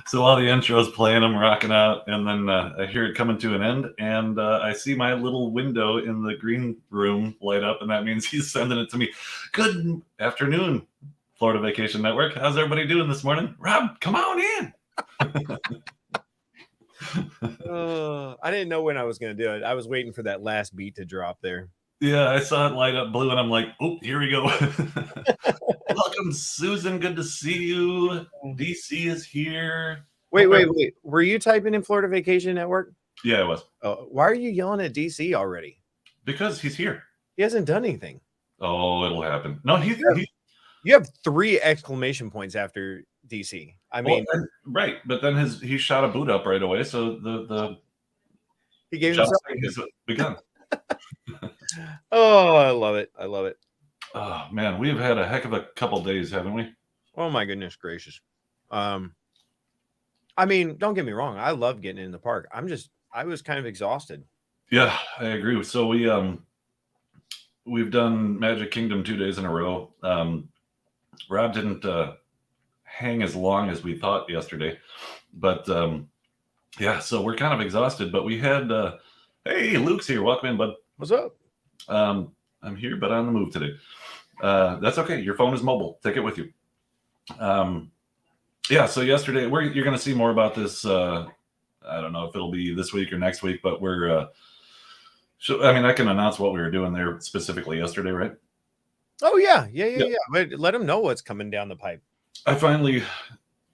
So while the intro's playing, I'm rocking out, and then I hear it coming to an end, and I see my little window in the green room light up, and that means he's sending it to me. Good afternoon, Florida Vacation Network. How's everybody doing this morning? Rob, come on in. I didn't know when I was going to do it. I was waiting for that last beat to drop there. Yeah, I saw it light up blue, and I'm like, oh, here we go. Welcome, Susan. Good to see you. DC is here. Wait. Were you typing in Florida Vacation Network? Yeah, I was. Why are you yelling at DC already? Because he's here. He hasn't done anything. Oh, it'll happen. No, you have 3 exclamation points after DC. I mean, right, but then he shot a boot up right away, so the he gave himself has begun. Oh, I love it. I love it. Oh man, we've had a heck of a couple days, haven't we? Oh my goodness gracious. I mean, don't get me wrong. I love getting in the park. I was kind of exhausted. Yeah, I agree. So we've done Magic Kingdom 2 days in a row. Rob didn't hang as long as we thought yesterday, but yeah, so we're kind of exhausted. But we had hey, Luke's here. Welcome in, bud. What's up? I'm here, but on the move today. That's okay. Your phone is mobile. Take it with you. Yeah. So yesterday, you're going to see more about this. I don't know if it'll be this week or next week, but we're. I mean, I can announce what we were doing there specifically yesterday, right? Oh yeah. But let them know what's coming down the pipe. I finally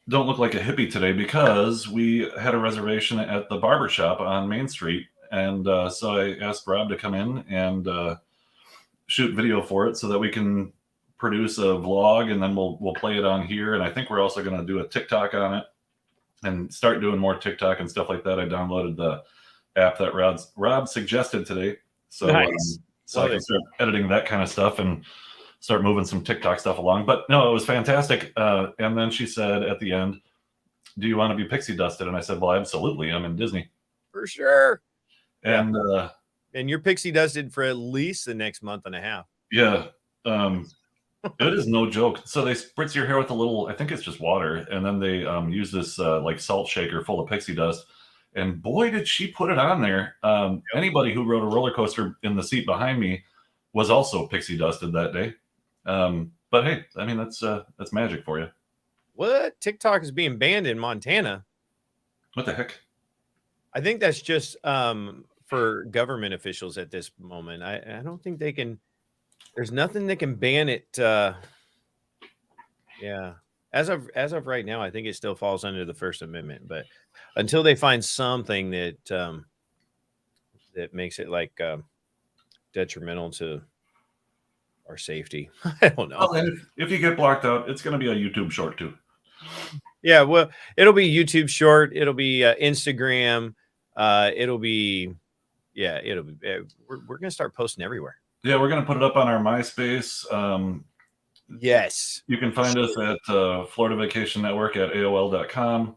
don't look like a hippie today because we had a reservation at the barber shop on Main Street. And so I asked Rob to come in and shoot video for it so that we can produce a vlog, and then we'll play it on here. And I think we're also going to do a TikTok on it and start doing more TikTok and stuff like that. I downloaded the app that Rob suggested today. So, nice. So I can start editing that kind of stuff and start moving some TikTok stuff along. But no, it was fantastic. And then she said at the end, do you want to be pixie dusted? And I said, well, absolutely. I'm in Disney. For sure. And you're pixie dusted for at least the next month and a half. Yeah. It is no joke. So they spritz your hair with a little, I think it's just water. And then they use this like salt shaker full of pixie dust. And boy, did she put it on there. Anybody who rode a roller coaster in the seat behind me was also pixie dusted that day. But hey, I mean, that's magic for you. What? TikTok is being banned in Montana. What the heck? I think that's just for government officials at this moment. I don't think they can. There's nothing that can ban it. Yeah, as of right now, I think it still falls under the First Amendment. But until they find something that that makes it like detrimental to our safety, I don't know. Well, and if you get blocked out, it's going to be a YouTube short too. Yeah, well, it'll be YouTube short. It'll be Instagram. It'll be, we're going to start posting everywhere. Yeah, we're going to put it up on our MySpace. Yes. You can find us at Florida Vacation Network at AOL.com.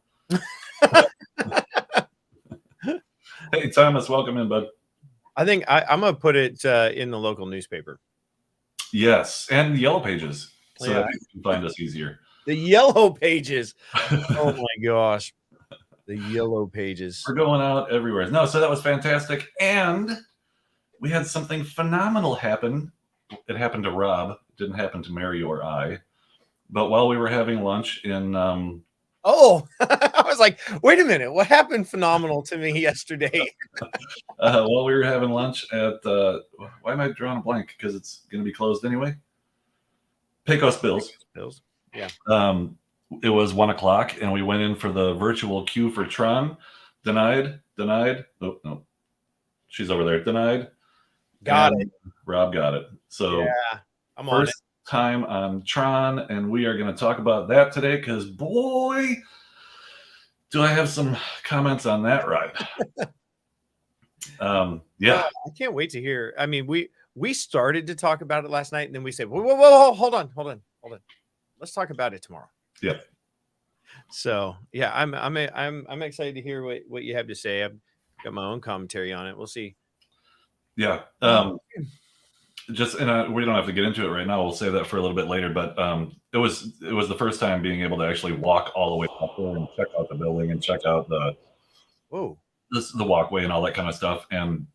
Hey, Thomas, welcome in, bud. I think I'm going to put it in the local newspaper. Yes, and Yellow Pages, so that you can find us easier. The Yellow Pages. Oh, my gosh. The Yellow Pages. We're going out everywhere. No, so that was fantastic. And we had something phenomenal happen. It happened to Rob. It didn't happen to Mary or I. But while we were having lunch in... I was like, wait a minute. What happened phenomenal to me yesterday? While we were having lunch at... why am I drawing a blank? Because it's going to be closed anyway. Pecos Bills. Yeah. It was 1:00, and we went in for the virtual queue for Tron. Denied. Oh, no. She's over there. Denied. Got it. Rob got it. So yeah, I'm on it. First time on Tron, and we are going to talk about that today because, boy, do I have some comments on that ride. Yeah. I can't wait to hear. I mean, we started to talk about it last night, and then we said, whoa, hold on. Let's talk about it tomorrow. Yeah. So yeah, I'm excited to hear what you have to say. I've got my own commentary on it. We'll see. Yeah. just and we don't have to get into it right now. We'll save that for a little bit later. But it was the first time being able to actually walk all the way up there and check out the building and check out Whoa. the walkway and all that kind of stuff. And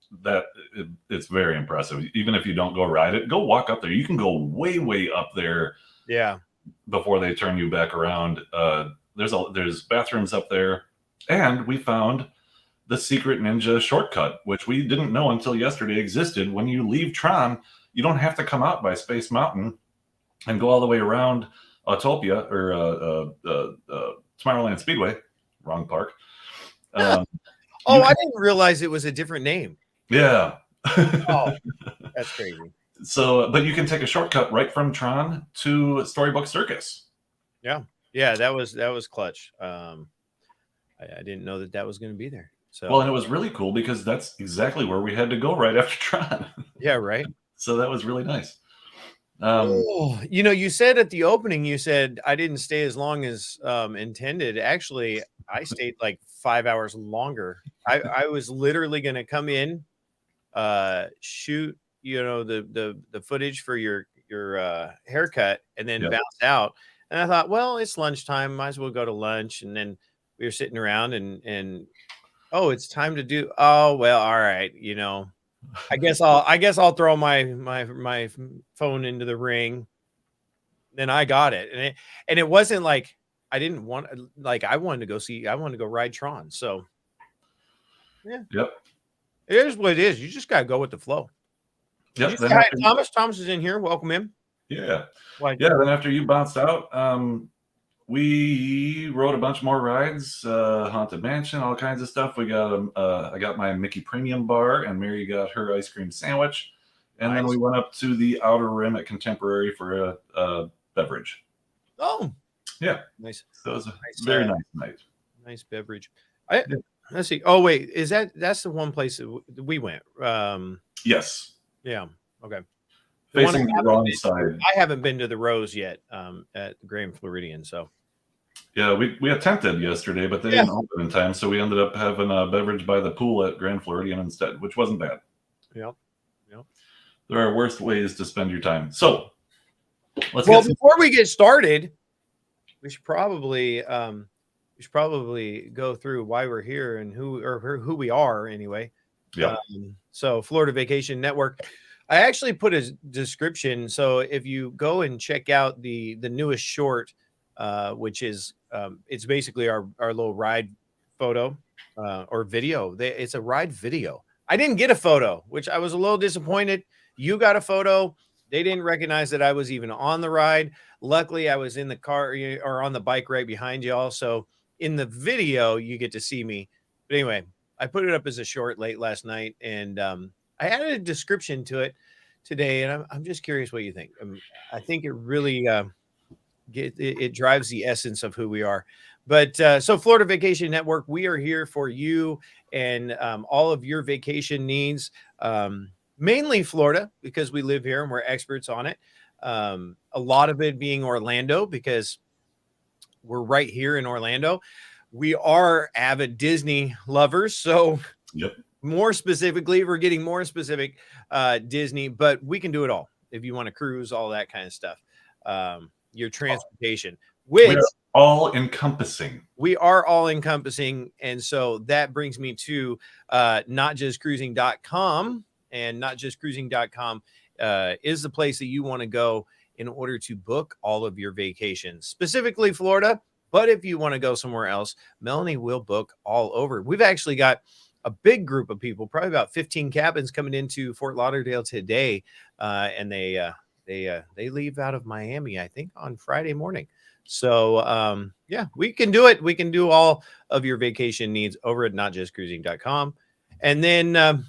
it's very impressive. Even if you don't go ride it, go walk up there. You can go way up there. Yeah. Before they turn you back around. There's bathrooms up there, and we found the secret ninja shortcut, which we didn't know until yesterday existed. When you leave Tron, you don't have to come out by Space Mountain and go all the way around Autopia or Tomorrowland Speedway. Wrong park. I didn't realize it was a different name. Yeah. Oh, that's crazy. So, but you can take a shortcut right from Tron to Storybook Circus. Yeah, that was clutch. I didn't know that was going to be there. So, well, and it was really cool because that's exactly where we had to go right after Tron. Yeah, right. So that was really nice. You said at the opening, you said I didn't stay as long as intended. Actually, I stayed like 5 hours longer. I was literally going to come in, shoot, the footage for your haircut, and then bounce out. And I thought, well, it's lunchtime, might as well go to lunch. And then we were sitting around and oh, it's time to do. Oh, well, all right. I guess I'll throw my phone into the ring. Then I got it. And it wasn't like I didn't want, like, I wanted to go ride Tron. So yeah. Yep. It is what it is. You just got to go with the flow. Yep. Hi, Thomas is in here. Welcome in. Yeah. Then after you bounced out, we rode a bunch more rides, Haunted Mansion, all kinds of stuff. We got I got my Mickey Premium bar, and Mary got her ice cream sandwich, and then we went up to the Outer Rim at Contemporary for a beverage. Oh, yeah, nice. So it was a very nice night. Nice beverage. Let's see. Oh wait, that's the one place that we went? Yes. Yeah. Okay. Facing the wrong side. I haven't been to the Rose yet at the Grand Floridian. So yeah, we attempted yesterday, but they didn't open in time, so we ended up having a beverage by the pool at Grand Floridian instead, which wasn't bad. Yeah. There are worse ways to spend your time. So before we get started, we should probably go through why we're here and who we are anyway. Yeah. So Florida Vacation Network. I actually put a description. So if you go and check out the newest short, which is it's basically our little ride photo or video. It's a ride video. I didn't get a photo, which I was a little disappointed. You got a photo. They didn't recognize that I was even on the ride. Luckily, I was in the car or on the bike right behind you all. So in the video, you get to see me. But anyway, I put it up as a short late last night, and I added a description to it today, and I'm just curious what you think. I think it really it drives the essence of who we are. But so Florida Vacation Network, we are here for you and all of your vacation needs, mainly Florida, because we live here and we're experts on it. A lot of it being Orlando, because we're right here in Orlando. We are avid Disney lovers. So more specifically, we're getting more specific Disney, but we can do it all. If you want to cruise, all that kind of stuff. Your transportation, which all encompassing. We are all encompassing. And so that brings me to notjustcruising.com, and notjustcruising.com is the place that you want to go in order to book all of your vacations, specifically Florida. But if you want to go somewhere else, Melanie will book all over. We've actually got a big group of people, probably about 15 cabins coming into Fort Lauderdale today. And they leave out of Miami, I think, on Friday morning. So, we can do it. We can do all of your vacation needs over at notjustcruising.com. And then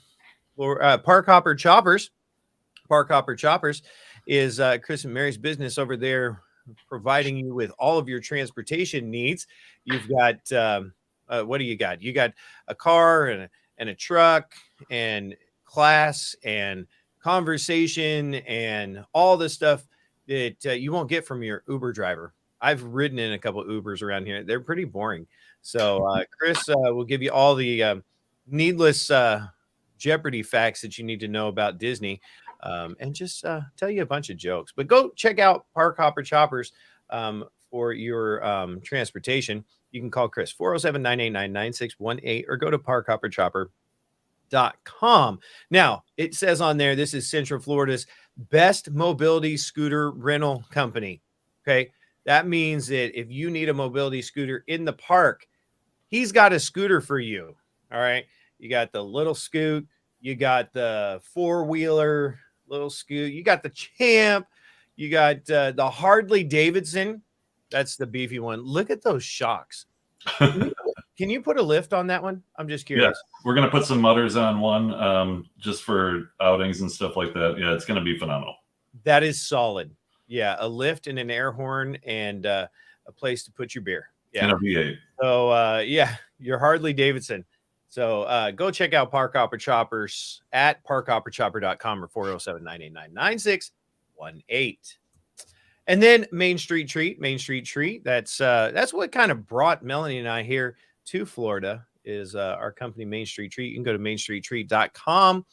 Park Hopper Choppers. Park Hopper Choppers is Chris and Mary's business over there, providing you with all of your transportation needs. You've got what do you got? You got a car and a truck and class and conversation and all the stuff that you won't get from your Uber driver. I've ridden in a couple of Ubers around here. They're pretty boring. So Chris will give you all the needless Jeopardy facts that you need to know about Disney. and just tell you a bunch of jokes. But go check out Park Hopper Choppers for your transportation. You can call Chris 407-989-9618 or go to parkhopperchopper.com. Now, it says on there, this is Central Florida's best mobility scooter rental company. Okay. That means that if you need a mobility scooter in the park, he's got a scooter for you. All right. You got the little scoot, you got the four-wheeler little scoot, you got the Champ, you got the Harley Davidson. That's the beefy one. Look at those shocks. Can you put a lift on that one? I'm just curious. Yeah, we're gonna put some mutters on one just for outings and stuff like that. Yeah, it's gonna be phenomenal. That is solid. Yeah, a lift and an air horn and a place to put your beer. Yeah, and a V8. So yeah, your Harley Davidson. So go check out Park Hopper Choppers at parkhopperchopper.com or 407-989-9618. And then Main Street Treat. That's what kind of brought Melanie and I here to Florida is our company Main Street Treat. You can go to mainstreettreat.com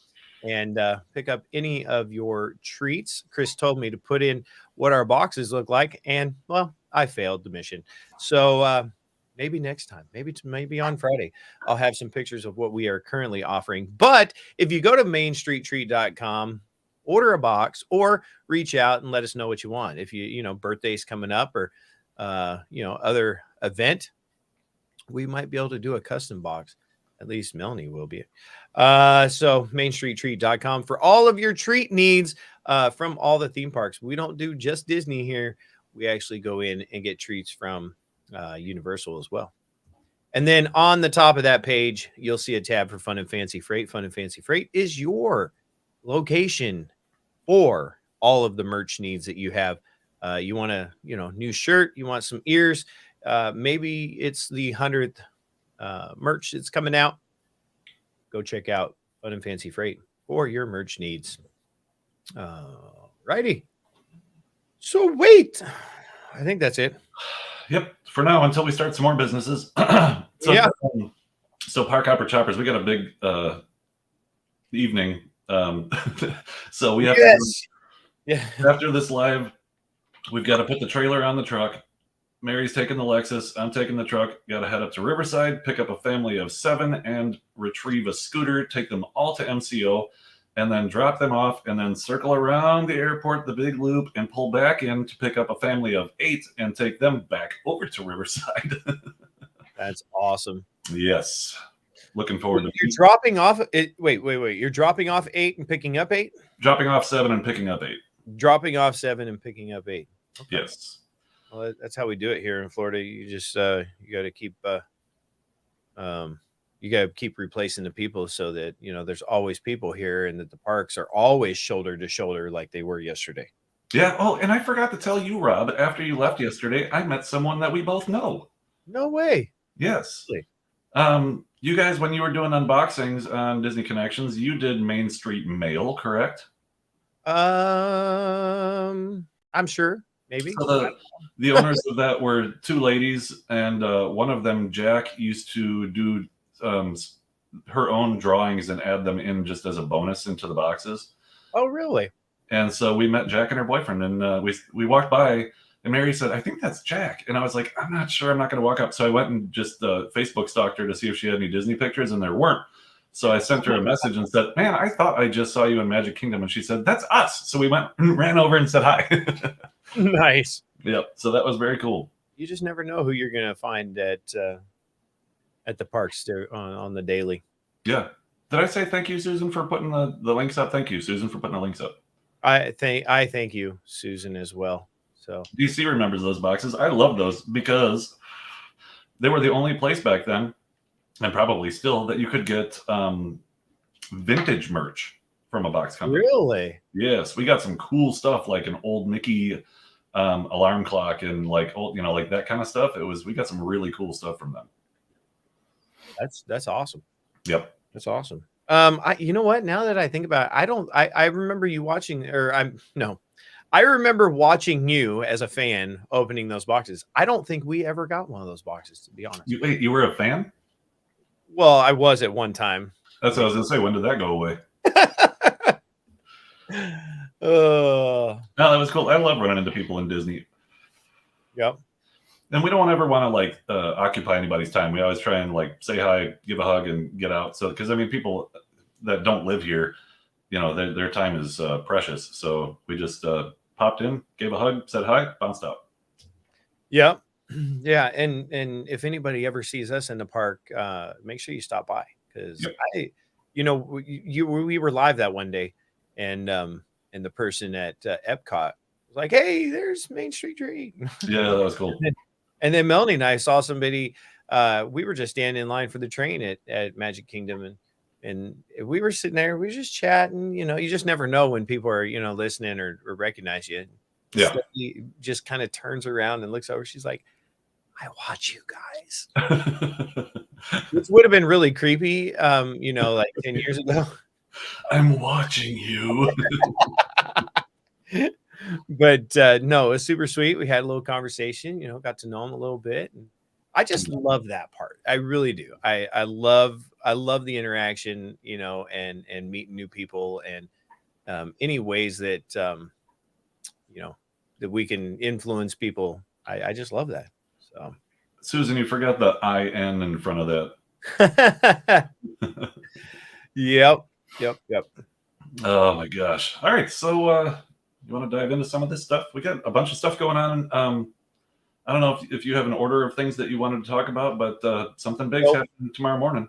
and pick up any of your treats. Chris told me to put in what our boxes look like, and well, I failed the mission. So maybe next time, maybe on Friday, I'll have some pictures of what we are currently offering. But if you go to mainstreettreat.com, order a box or reach out and let us know what you want. If birthday's coming up or, other event, we might be able to do a custom box. At least Melanie will be. So mainstreettreat.com for all of your treat needs from all the theme parks. We don't do just Disney here. We actually go in and get treats from Universal as well. And then on the top of that page, you'll see a tab for Fun and Fancy Freight. Fun and Fancy Freight is your location for all of the merch needs that you have. You want a new shirt, you want some ears, maybe it's the 100th merch that's coming out. Go check out Fun and Fancy Freight for your merch needs. Righty. So wait, I think that's it. Yep. For now, until we start some more businesses. So Park Hopper Choppers, we got a big evening. So we have after this live, we've got to put the trailer on the truck. Mary's taking the Lexus. I'm taking the truck. Got to head up to Riverside, pick up a family of 7 and retrieve a scooter, take them all to MCO, and then drop them off and then circle around the airport, the big loop, and pull back in to pick up a family of 8 and take them back over to Riverside. That's awesome. Yes. Looking forward to You're dropping off it. Wait. You're dropping off 8 and picking up 8? Dropping off 7 and picking up 8. Dropping off 7 and picking up 8. Okay. Yes. Well, that's how we do it here in Florida. You just you got to keep replacing the people so that there's always people here and that the parks are always shoulder to shoulder like they were yesterday. Yeah. Oh, and I forgot to tell you, Rob, after you left yesterday, I met someone that we both know. No way. Yes. Really? You guys, when you were doing unboxings on Disney Connections, you did Main Street Mail, correct? I'm sure. Maybe. So the owners of that were 2 ladies, and one of them, Jack, used to do her own drawings and add them in just as a bonus into the boxes. Oh, really? And so we met Jack and her boyfriend, and we walked by, and Mary said, "I think that's Jack." And I was like, "I'm not sure. I'm not going to walk up." So I went and just Facebook stalked her to see if she had any Disney pictures, and there weren't. So I sent her a message and said, "Man, I thought I just saw you in Magic Kingdom." And she said, "That's us." So we ran over and said hi. Nice. Yep. So that was very cool. You just never know who you're going to find at the parks there on the daily. Yeah. Did I say thank you, Susan, for putting the links up? Thank you, Susan, for putting the links up. I thank you, Susan, as well. So DC remembers those boxes. I love those because they were the only place back then, and probably still, that you could get vintage merch from a box company. Really? Yes, we got some cool stuff like an old Mickey alarm clock and like old, like that kind of stuff. We got some really cool stuff from them. That's awesome. Yep. That's awesome. You know what? Now that I think about it, I remember you watching, I remember watching you as a fan opening those boxes. I don't think we ever got one of those boxes, to be honest. Wait, you were a fan? Well, I was at one time. That's what I was going to say. When did that go away? Oh, No, that was cool. I love running into people in Disney. yep. And we don't ever want to like occupy anybody's time. We always try and like say hi, give a hug, and get out. So, because I mean, people that don't live here, their time is precious. So we just popped in, gave a hug, said hi, bounced out. Yep. Yeah, and if anybody ever sees us in the park, make sure you stop by because Yep. we were live that one day, and the person at Epcot was like, "Hey, there's Main Street Treat." Yeah, that was cool. And then Melanie and I saw somebody. We were just standing in line for the train at Magic Kingdom, and we were sitting there. We were just chatting. You just never know when people are listening or recognize you. Yeah. Stephanie just kind of turns around and looks over. She's like, "I watch you guys," which would have been really creepy. Like 10 years ago. I'm watching you. But no, it was super sweet. We had a little conversation, got to know him a little bit. And I just love that part. I really do. I love the interaction, and meeting new people and any ways that that we can influence people. I just love that. So Susan, you forgot the IN in front of that. yep. Yep. Oh my gosh. All right. So you want to dive into some of this stuff? We got a bunch of stuff going on. I don't know if you have an order of things that you wanted to talk about, but something big's happening tomorrow morning.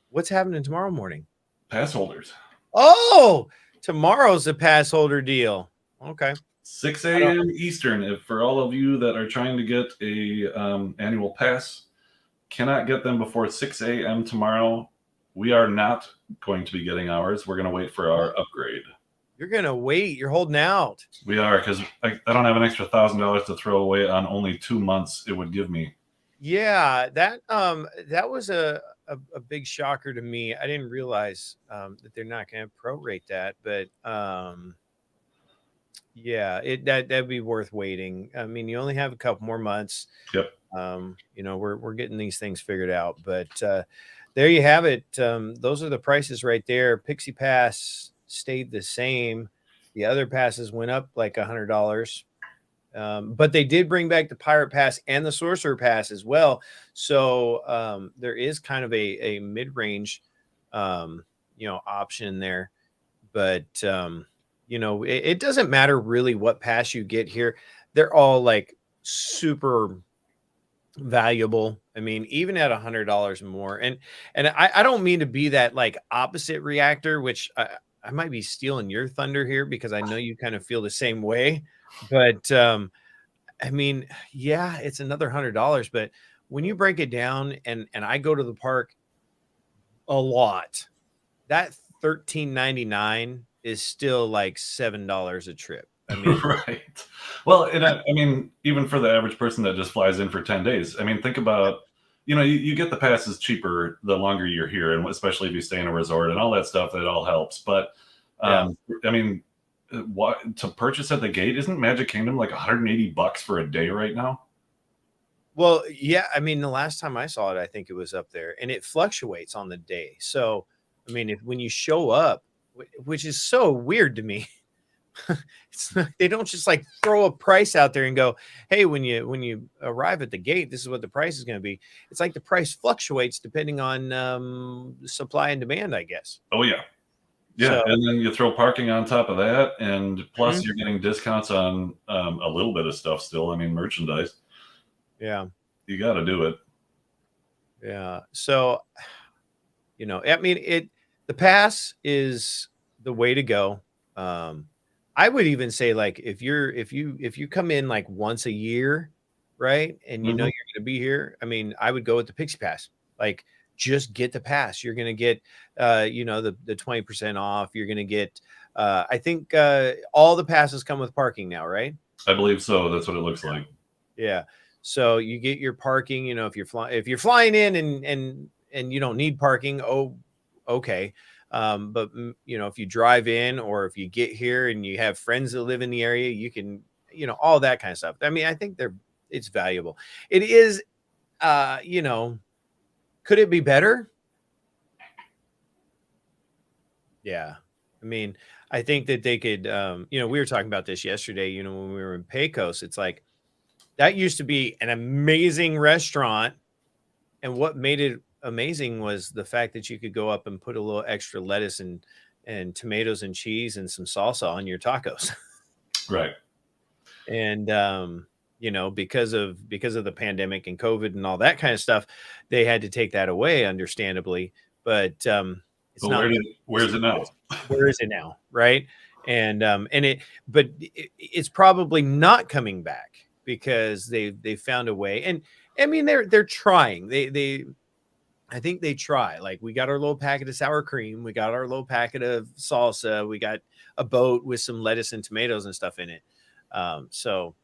What's happening tomorrow morning? Pass holders. Oh, tomorrow's a pass holder deal. Okay. 6 a.m. Eastern. If for all of you that are trying to get a annual pass, cannot get them before 6 a.m. tomorrow, we are not going to be getting ours. We're going to wait for our upgrade. You're going to wait. You're holding out. We are, because I don't have an extra $1,000 to throw away on only 2 months it would give me. Yeah, that was a big shocker to me. I didn't realize that they're not going to prorate that, but yeah, that'd be worth waiting. I mean, you only have a couple more months. Yep. We're getting these things figured out, but there you have it. Those are the prices right there. Pixie Pass stayed the same. The other passes went up like $100. But they did bring back the Pirate Pass and the Sorcerer Pass as well. So there is kind of a mid-range, option there. But it doesn't matter really what pass you get here. They're all like super valuable. I mean, even at $100 more. And I don't mean to be that like opposite reactor, which I might be stealing your thunder here because I know you kind of feel the same way. But I mean, yeah, it's another $100, but when you break it down and I go to the park a lot, that $13.99 is still like $7 a trip. I mean, right. Well, and I mean, even for the average person that just flies in for 10 days, I mean, think about, you get the passes cheaper the longer you're here, and especially if you stay in a resort and all that stuff, that all helps. But I mean, what to purchase at the gate, isn't Magic Kingdom like $180 for a day right now? Well, yeah, I mean, the last time I saw it, I think it was up there, and it fluctuates on the day. So, I mean, when you show up, which is so weird to me, they don't just like throw a price out there and go, "Hey, when you arrive at the gate, this is what the price is going to be." It's like the price fluctuates depending on supply and demand, I guess. Oh yeah. Yeah, So, and then you throw parking on top of that, and plus you're getting discounts on a little bit of stuff still. I mean, merchandise. yeah, You got to do it. yeah. So, I mean, the pass is the way to go. I would even say like if you come in like once a year, right? And you're going to be here, I mean, I would go with the Pixie Pass. Like just get the pass. You're going to get the 20% off. You're going to get I think all the passes come with parking now, right? I believe so. That's what it looks like. Yeah. So you get your parking, if you're flying in and you don't need parking, okay. But if you drive in or if you get here and you have friends that live in the area, you can, all that kind of stuff. I mean, I think it's valuable. It is, could it be better? Yeah. I I mean, I think that they could, we were talking about this yesterday, when we were in Pecos. It's like that used to be an amazing restaurant. And what made it amazing was the fact that you could go up and put a little extra lettuce and tomatoes and cheese and some salsa on your tacos. Right. And because of the pandemic and COVID and all that kind of stuff, they had to take that away, understandably. But it's But not where's it now? where is it now, right? It's probably not coming back because they found a way. And I mean, they're trying. I think they try. Like, we got our little packet of sour cream, we got our little packet of salsa, we got a boat with some lettuce and tomatoes and stuff in it. So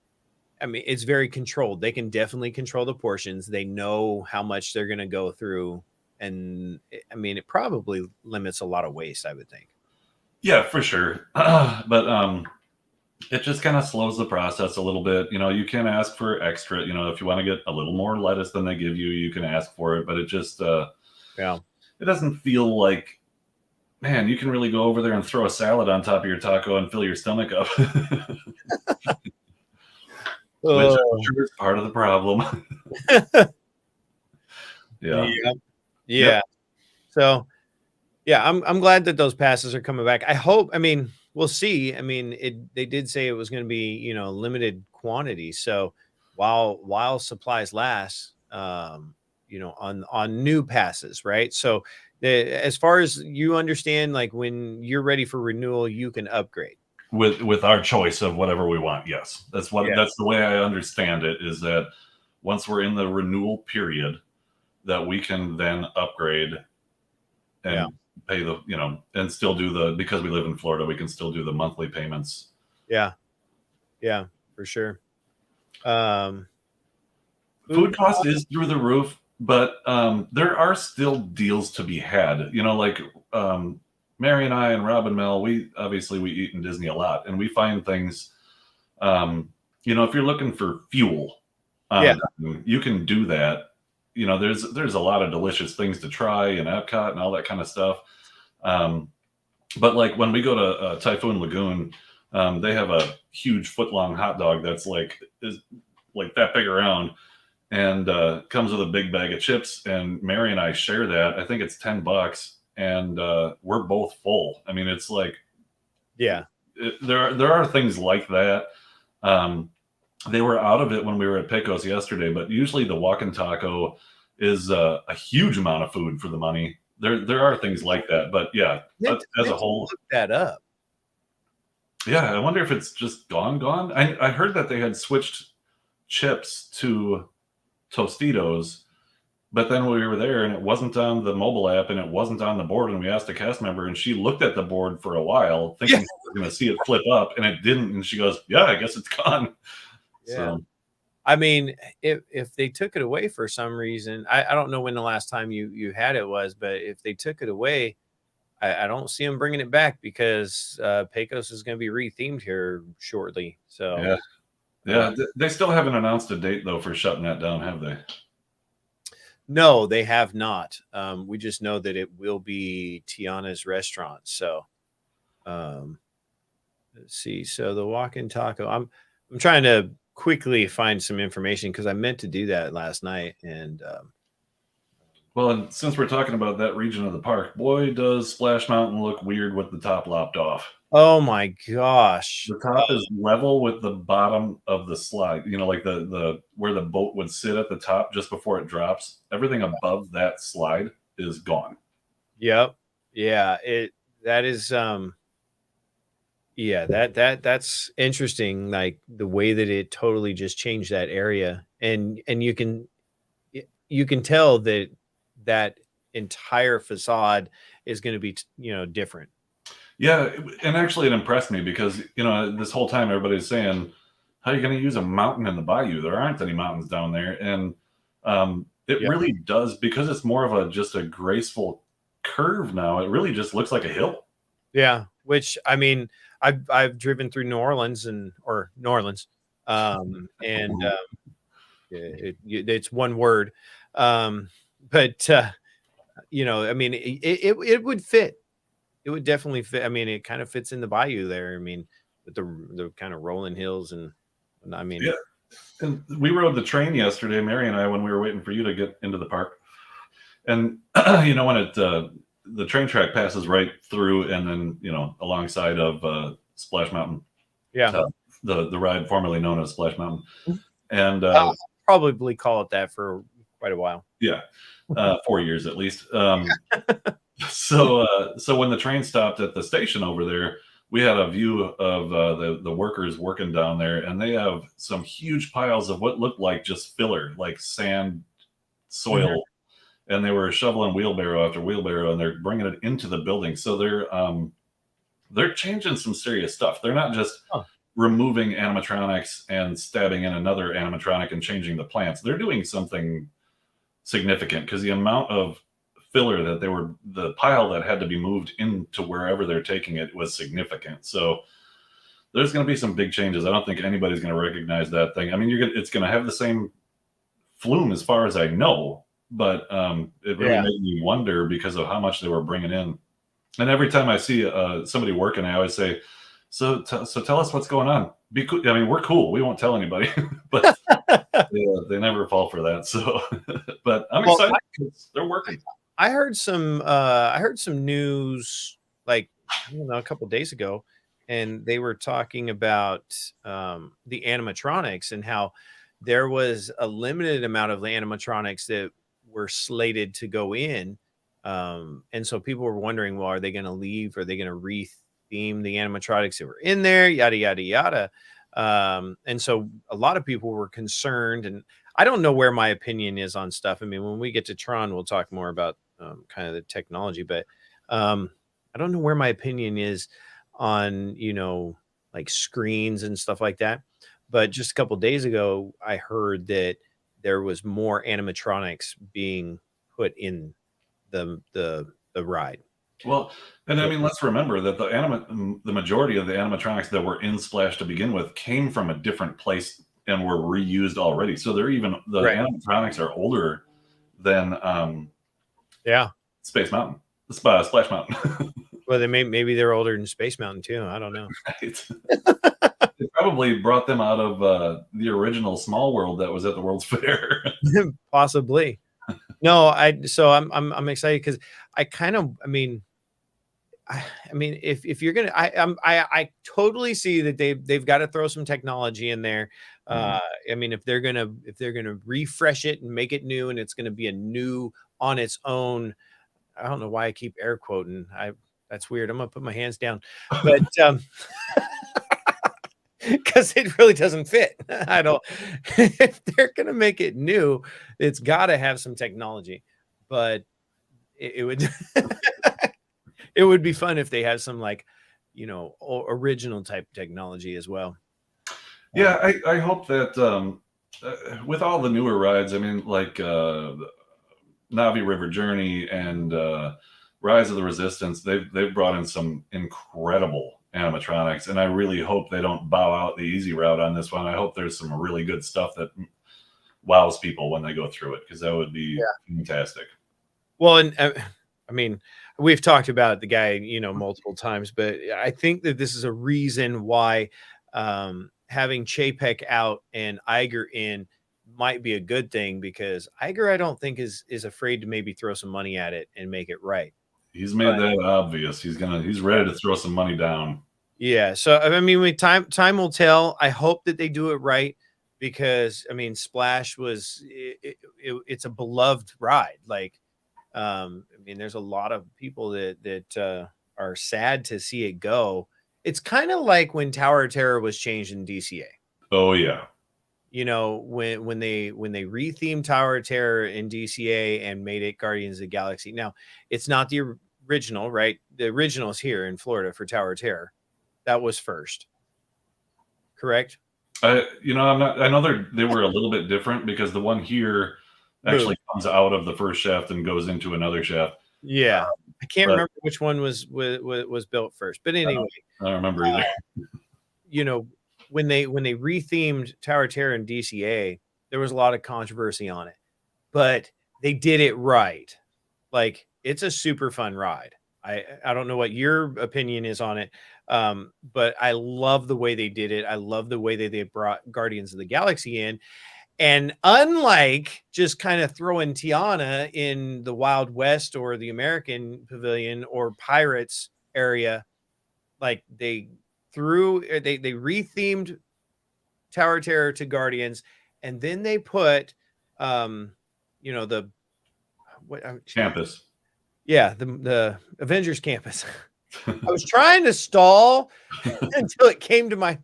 I mean, it's very controlled. They can definitely control the portions. They know how much they're going to go through. And I mean, it probably limits a lot of waste, I would think. Yeah, for sure. But it just kind of slows the process a little bit. You can ask for extra. If you want to get a little more lettuce than they give you, you can ask for it. But it just Yeah. it doesn't feel like, man, you can really go over there and throw a salad on top of your taco and fill your stomach up. Which I'm sure is part of the problem. Yeah. Yeah. Yep. So yeah, I'm glad that those passes are coming back. I hope, I mean, we'll see. I mean, they did say it was going to be, limited quantity. So while supplies last, on new passes, right? So as far as you understand, like, when you're ready for renewal, you can upgrade With our choice of whatever we want. Yes. That's the way I understand it, is that once we're in the renewal period, that we can then upgrade and pay and still do because we live in Florida, we can still do the monthly payments. Yeah, for sure. Food cost is through the roof, but there are still deals to be had. Like Mary and I and Rob and Mel, we eat in Disney a lot, and we find things. If you're looking for fuel, you can do that. There's a lot of delicious things to try in Epcot and all that kind of stuff. But like when we go to Typhoon Lagoon, they have a huge foot-long hot dog that's is like that big around, and comes with a big bag of chips. And Mary and I share that. I think it's $10, and we're both full. I mean, it's like, there are things like that. They were out of it when we were at Pecos yesterday, but usually the walk-in taco is a huge amount of food for the money. There are things like that, but yeah, as a whole, look that up. Yeah, I wonder if it's just gone. I heard that they had switched chips to Tostitos, but then we were there and it wasn't on the mobile app and it wasn't on the board, and we asked a cast member and she looked at the board for a while thinking we were going to see it flip up, and it didn't, and she goes, yeah, I guess it's gone. Yeah. So, I mean, if they took it away for some reason, I don't know when the last time you had it was, but if they took it away, I don't see them bringing it back, because Pecos is going to be rethemed here shortly. So yeah, they still haven't announced a date though for shutting that down, have they? No, they have not. We just know that it will be Tiana's restaurant. So let's see. So the walk-in taco, I'm trying to quickly find some information because I meant to do that last night. And well, and since we're talking about that region of the park, boy, does Splash Mountain look weird with the top lopped off. Oh my gosh. The top is level with the bottom of the slide. Like the where the boat would sit at the top just before it drops. Everything above that slide is gone. Yep. Yeah. That is that's interesting. Like the way that it totally just changed that area. And you can tell that entire facade is going to be, different. Yeah, and actually it impressed me because, this whole time everybody's saying, how are you going to use a mountain in the bayou? There aren't any mountains down there. And it really does, because it's more of just a graceful curve now. It really just looks like a hill. Yeah, which, I mean, I've driven through New Orleans and it's one word. But I mean, it would fit. it would definitely fit. I mean, it kind of fits in the bayou there. I mean, with the kind of rolling hills and I mean, Yeah. And we rode the train yesterday, Mary and I, when we were waiting for you to get into the park. And when the train track passes right through, and then alongside of Splash Mountain, yeah, uh, the ride formerly known as Splash Mountain, and I'll probably call it that for quite a while. yeah, 4 years at least. So when the train stopped at the station over there, we had a view of the workers working down there, and they have some huge piles of what looked like just filler, like sand, Mhm. soil, and they were shoveling wheelbarrow after wheelbarrow, and they're bringing it into the building. So they're changing some serious stuff. They're not just Huh. removing animatronics and stabbing in another animatronic and changing the plants. They're doing something significant, because the amount of filler that the pile that had to be moved into wherever they're taking it was significant. So there's going to be some big changes. I don't think anybody's going to recognize that thing. I mean, it's going to have the same flume as far as I know, but it really Yeah. made me wonder because of how much they were bringing in. And every time I see somebody working, I always say, so tell us what's going on. Be cool. I mean, we're cool. We won't tell anybody, but they never fall for that. So, but I'm Well, excited because they're working. I heard some news like I don't know a couple days ago, and they were talking about the animatronics and how there was a limited amount of the animatronics that were slated to go in, and so people were wondering, well, are they going to leave? Are they going to retheme the animatronics that were in there? Yada yada yada. And so a lot of people were concerned, and I don't know where my opinion is on stuff. I mean, when we get to Tron, we'll talk more about kind of the technology, but I don't know where my opinion is on, like screens and stuff like that. But just a couple days ago, I heard that there was more animatronics being put in the ride. Well, and I mean, let's remember that the majority of the animatronics that were in Splash to begin with came from a different place and were reused already. So the Right. animatronics are older than Yeah. Space Mountain, Splash Mountain. Well, maybe they're older than Space Mountain too. I don't know. Right? They probably brought them out of the original Small World that was at the World's Fair. Possibly. No, I'm excited because I mean, if you're gonna, I totally see that they've got to throw some technology in there. I mean, if they're gonna refresh it and make it new, and it's gonna be a new on its own. I don't know why I keep air quoting. That's weird. I'm gonna put my hands down, but because it really doesn't fit. I don't. If they're gonna make it new, it's got to have some technology, but it would. It would be fun if they had some like, original type technology as well. Yeah, I hope that with all the newer rides, I mean, like Navi River Journey and Rise of the Resistance, they've brought in some incredible animatronics, and I really hope they don't bow out the easy route on this one. I hope there's some really good stuff that wows people when they go through it, because that would be fantastic. Well, and I mean, we've talked about the guy, multiple times, but I think that this is a reason why having Chapek out and Iger in might be a good thing, because Iger, I don't think is afraid to maybe throw some money at it and make it right. He's made But that obvious. He's ready to throw some money down. yeah, so I mean, time will tell. I hope that they do it right, because I mean, Splash it's a beloved ride. Like, I mean, there's a lot of people that are sad to see it go. It's kind of like when Tower of Terror was changed in DCA. Oh yeah. When they rethemed Tower of Terror in DCA and made it Guardians of the Galaxy. Now, it's not the original, right? The original is here in Florida for Tower of Terror. That was first, correct? I know they were a little bit different, because the one here Move. actually comes out of the first shaft and goes into another shaft. Yeah, I can't But remember which one was built first, but anyway, I don't remember either. you know, when they rethemed Tower of Terror in DCA, there was a lot of controversy on it, but they did it right. Like, it's a super fun ride. I don't know what your opinion is on it, but I love the way they did it. I love the way that they brought Guardians of the Galaxy in. And unlike just kind of throwing Tiana in the Wild West or the American Pavilion or Pirates area, like they rethemed Tower of Terror to Guardians, and then they put the what Campus. yeah, the Avengers campus. I was trying to stall until it came to my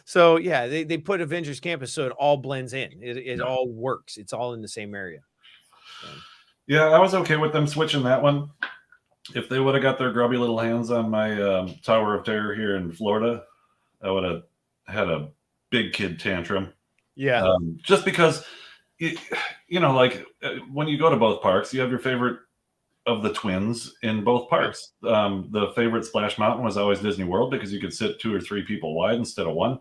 so yeah, they put Avengers campus so it all blends in. It all works. It's all in the same area. So. Yeah, I was okay with them switching that one. If they would have got their grubby little hands on my Tower of Terror here in Florida, I would have had a big kid tantrum. Yeah. Just because, like when you go to both parks, you have your favorite of the twins in both parks. The favorite Splash Mountain was always Disney World because you could sit 2 or 3 people wide instead of one.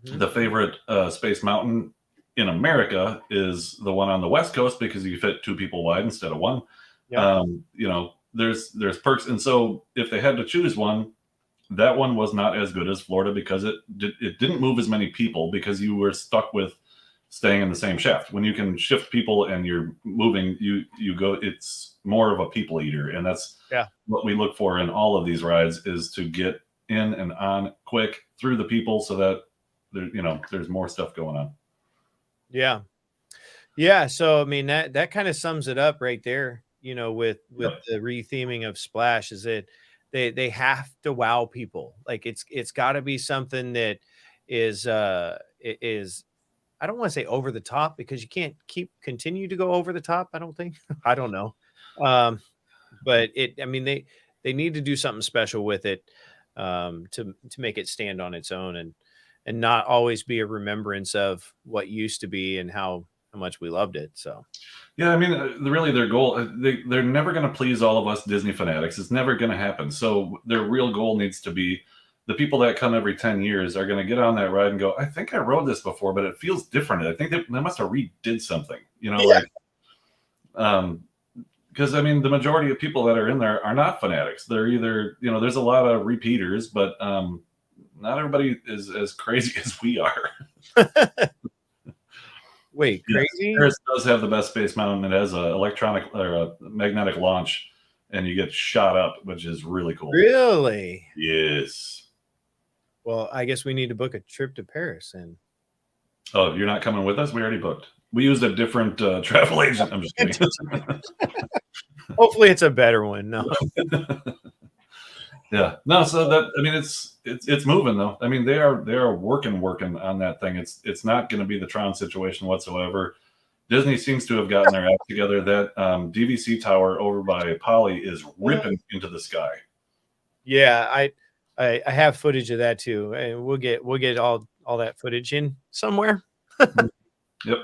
Mm-hmm. The favorite Space Mountain in America is the one on the West Coast because you fit 2 people wide instead of one. Yep. There's perks, and so if they had to choose one, that one was not as good as Florida because it didn't move as many people because you were stuck with staying in the same shaft. When you can shift people and you're moving, you go. It's more of a people eater, and that's what we look for in all of these rides is to get in and on quick through the people so that there's more stuff going on. Yeah. So I mean that kind of sums it up right there. With the retheming of Splash is that they have to wow people. Like it's got to be something that is I don't want to say over the top because you can't continue to go over the top. I don't think. I don't know. But they need to do something special with it to make it stand on its own and not always be a remembrance of what used to be and how much we loved it. So. Yeah, I mean, really, their goal, they're never going to please all of us Disney fanatics. It's never going to happen. So their real goal needs to be the people that come every 10 years are going to get on that ride and go, I think I rode this before, but it feels different. I think they must have redid something, because, I mean, the majority of people that are in there are not fanatics. They're either, there's a lot of repeaters, but not everybody is as crazy as we are. Wait, crazy? Yes, Paris does have the best Space Mountain. It has a electronic or a magnetic launch, and you get shot up, which is really cool. Really? Yes. Well, I guess we need to book a trip to Paris. And oh, you're not coming with us? We already booked. We used a different travel agent. I'm just kidding. Hopefully, it's a better one. No. Yeah. No. So that it's moving though. I mean, they are working on that thing. It's not going to be the Tron situation whatsoever. Disney seems to have gotten their act together. That DVC tower over by Poly is ripping into the sky. Yeah, I have footage of that too, and we'll get all that footage in somewhere. Yep.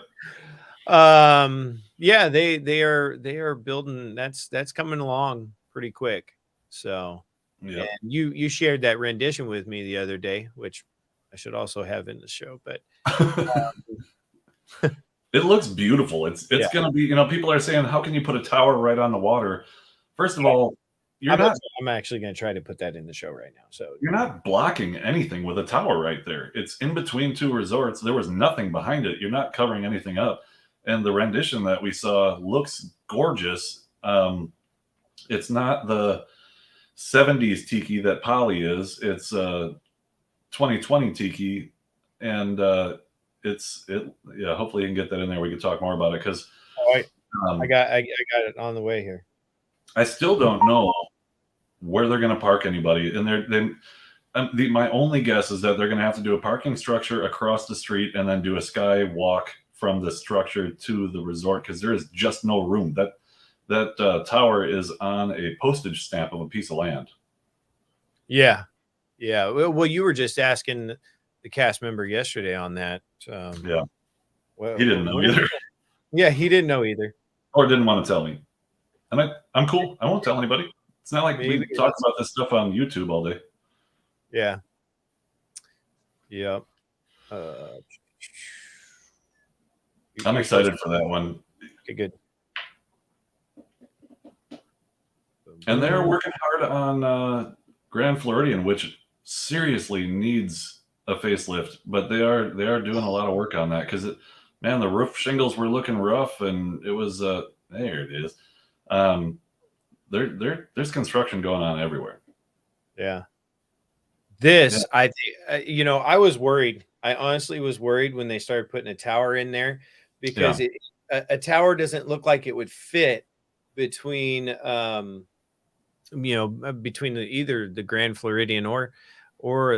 Yeah, they are building. That's coming along pretty quick. So. Yeah, you shared that rendition with me the other day, which I should also have in the show. But it looks beautiful. It's going to be. People are saying, "How can you put a tower right on the water?" First of all, I'm actually going to try to put that in the show right now. So you're not blocking anything with a tower right there. It's in between 2 resorts. There was nothing behind it. You're not covering anything up. And the rendition that we saw looks gorgeous. It's not the 70s tiki that Poly is. It's 2020 tiki, and hopefully you can get that in there. We can talk more about it because I got it on the way here. I still don't know where they're going to park anybody, and my only guess is that they're going to have to do a parking structure across the street and then do a sky walk from the structure to the resort because there is just no room. That tower is on a postage stamp of a piece of land. Yeah. Well, you were just asking the cast member yesterday on that. Yeah. Well, he didn't know either. Yeah, he didn't know either. Or didn't want to tell me. And I'm cool. I won't tell anybody. It's not like we talk about this stuff on YouTube all day. Yeah. Yep. I'm excited for that one. Okay, good. And they're Mm, working hard on Grand Floridian, which seriously needs a facelift. But they are doing a lot of work on that because man, the roof shingles were looking rough, and it was there it is. Um, there's construction going on everywhere. yeah. Yeah, This, I think, I was worried. I honestly was worried when they started putting a tower in there because yeah. a tower doesn't look like it would fit between, between either the Grand Floridian or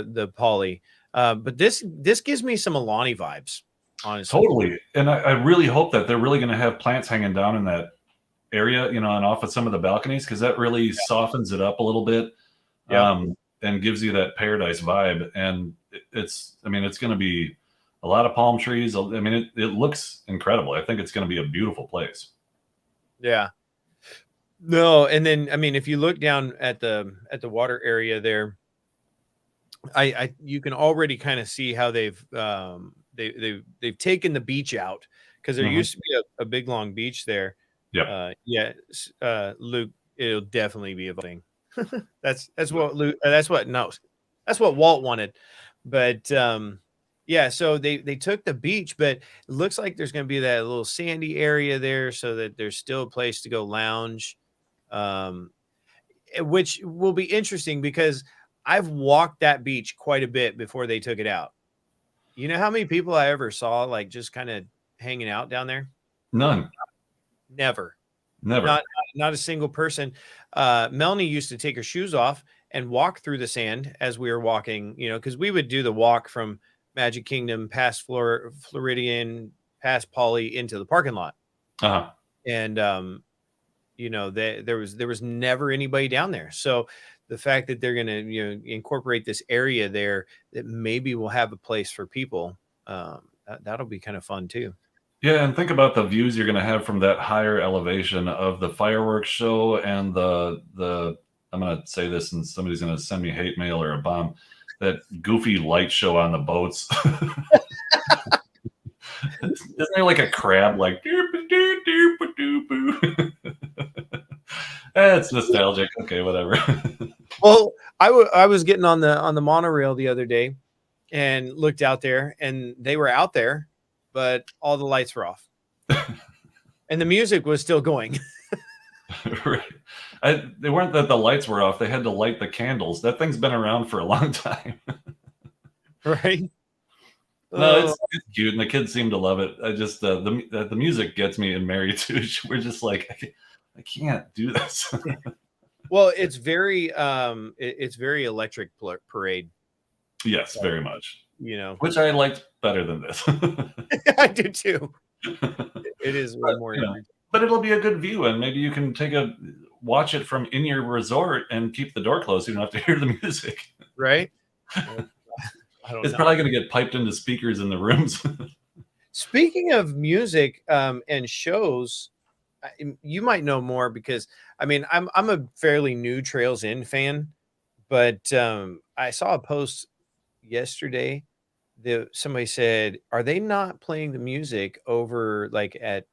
the Poly. But this gives me some Alani vibes, honestly. Totally. And I really hope that they're really going to have plants hanging down in that area, and off of some of the balconies, because that really softens it up a little bit, Yep. and gives you that paradise vibe. And I mean, it's going to be a lot of palm trees. I mean, it looks incredible. I think it's going to be a beautiful place. Yeah. No, and then I mean, if you look down at the water area there, I you can already kind of see how they've taken the beach out because there Hmm. used to be a big long beach there. Yep. Yeah, Luke, it'll definitely be a thing. That's what Luke. That's what no, that's what Walt wanted. But yeah, so they took the beach, but it looks like there's going to be that little sandy area there, so that there's still a place to go lounge. Um, which will be interesting because I've walked that beach quite a bit before they took it out. You know how many people I ever saw like just kind of hanging out down there? None. Never. Never. Not a single person. Melanie used to take her shoes off and walk through the sand as we were walking, because we would do the walk from Magic Kingdom past Floridian, past Poly into the parking lot. Uh-huh. And there was never anybody down there. So the fact that they're going to incorporate this area there that maybe will have a place for people, that'll be kind of fun too. Yeah, and think about the views you're going to have from that higher elevation of the fireworks show and the I'm going to say this and somebody's going to send me hate mail or a bomb. That goofy light show on the boats. Isn't there like a crab like it's nostalgic. Okay, whatever. Well, I was getting on the monorail the other day and looked out there, and they were out there, but all the lights were off, and the music was still going. Right. They weren't that the lights were off. They had to light the candles. That thing's been around for a long time. Right? No, Oh, it's cute, and the kids seem to love it. I just the music gets me and Mary too. We're just like, I can't do this. well, it's very electric parade. Yes, very much. You know, Which I liked better than this. I do too. It is way But, more. but it'll be a good view, and maybe you can watch it from in your resort and keep the door closed. So you don't have to hear the music. Right? I don't It's know. probably going to get piped into speakers in the rooms. Speaking of music and shows, you might know more because I mean I'm a fairly new Trails In fan, but I saw a post yesterday that somebody said, "Are they not playing the music over like at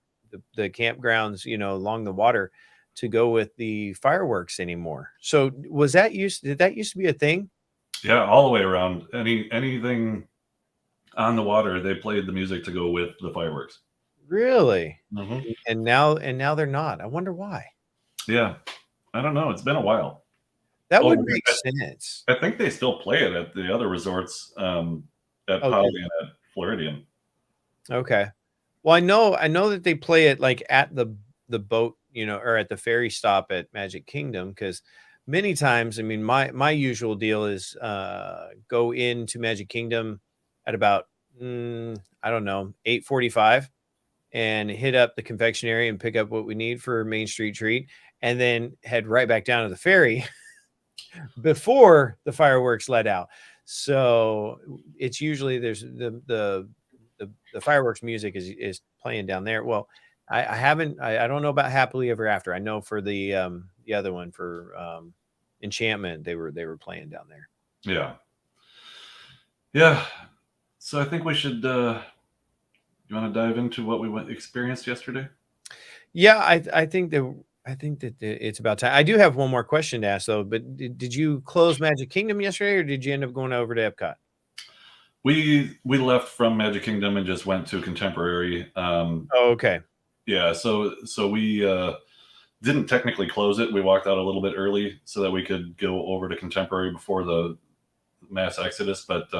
the campgrounds, along the water to go with the fireworks anymore?" So did that used to be a thing? Yeah, all the way around. Anything on the water, they played the music to go with the fireworks. Really? Hmm. And now they're not. I wonder why. Yeah, I don't know. It's been a while. That Oh, would make sense. I think they still play it at the other resorts, at Oh, Poly and at Floridian. okay. Well, I know that they play it like at the boat, or at the ferry stop at Magic Kingdom because many times, I mean, my usual deal is go into Magic Kingdom at about I don't know 8:45 and hit up the confectionery and pick up what we need for Main Street Treat, and then head right back down to the ferry before the fireworks let out. So it's usually there's the fireworks music is playing down there. Well, I haven't I don't know about Happily Ever After. I know for the other one for Enchantment they were playing down there. Yeah, yeah. So I think we should. You want to dive into what we experienced yesterday? Yeah, I think that I think that it's about time. I do have one more question to ask though, but did you close Magic Kingdom yesterday, or did you end up going over to Epcot? We left from Magic Kingdom and just went to Contemporary. Oh, okay. Yeah, so we didn't technically close it. We walked out a little bit early so that we could go over to Contemporary before the mass exodus. But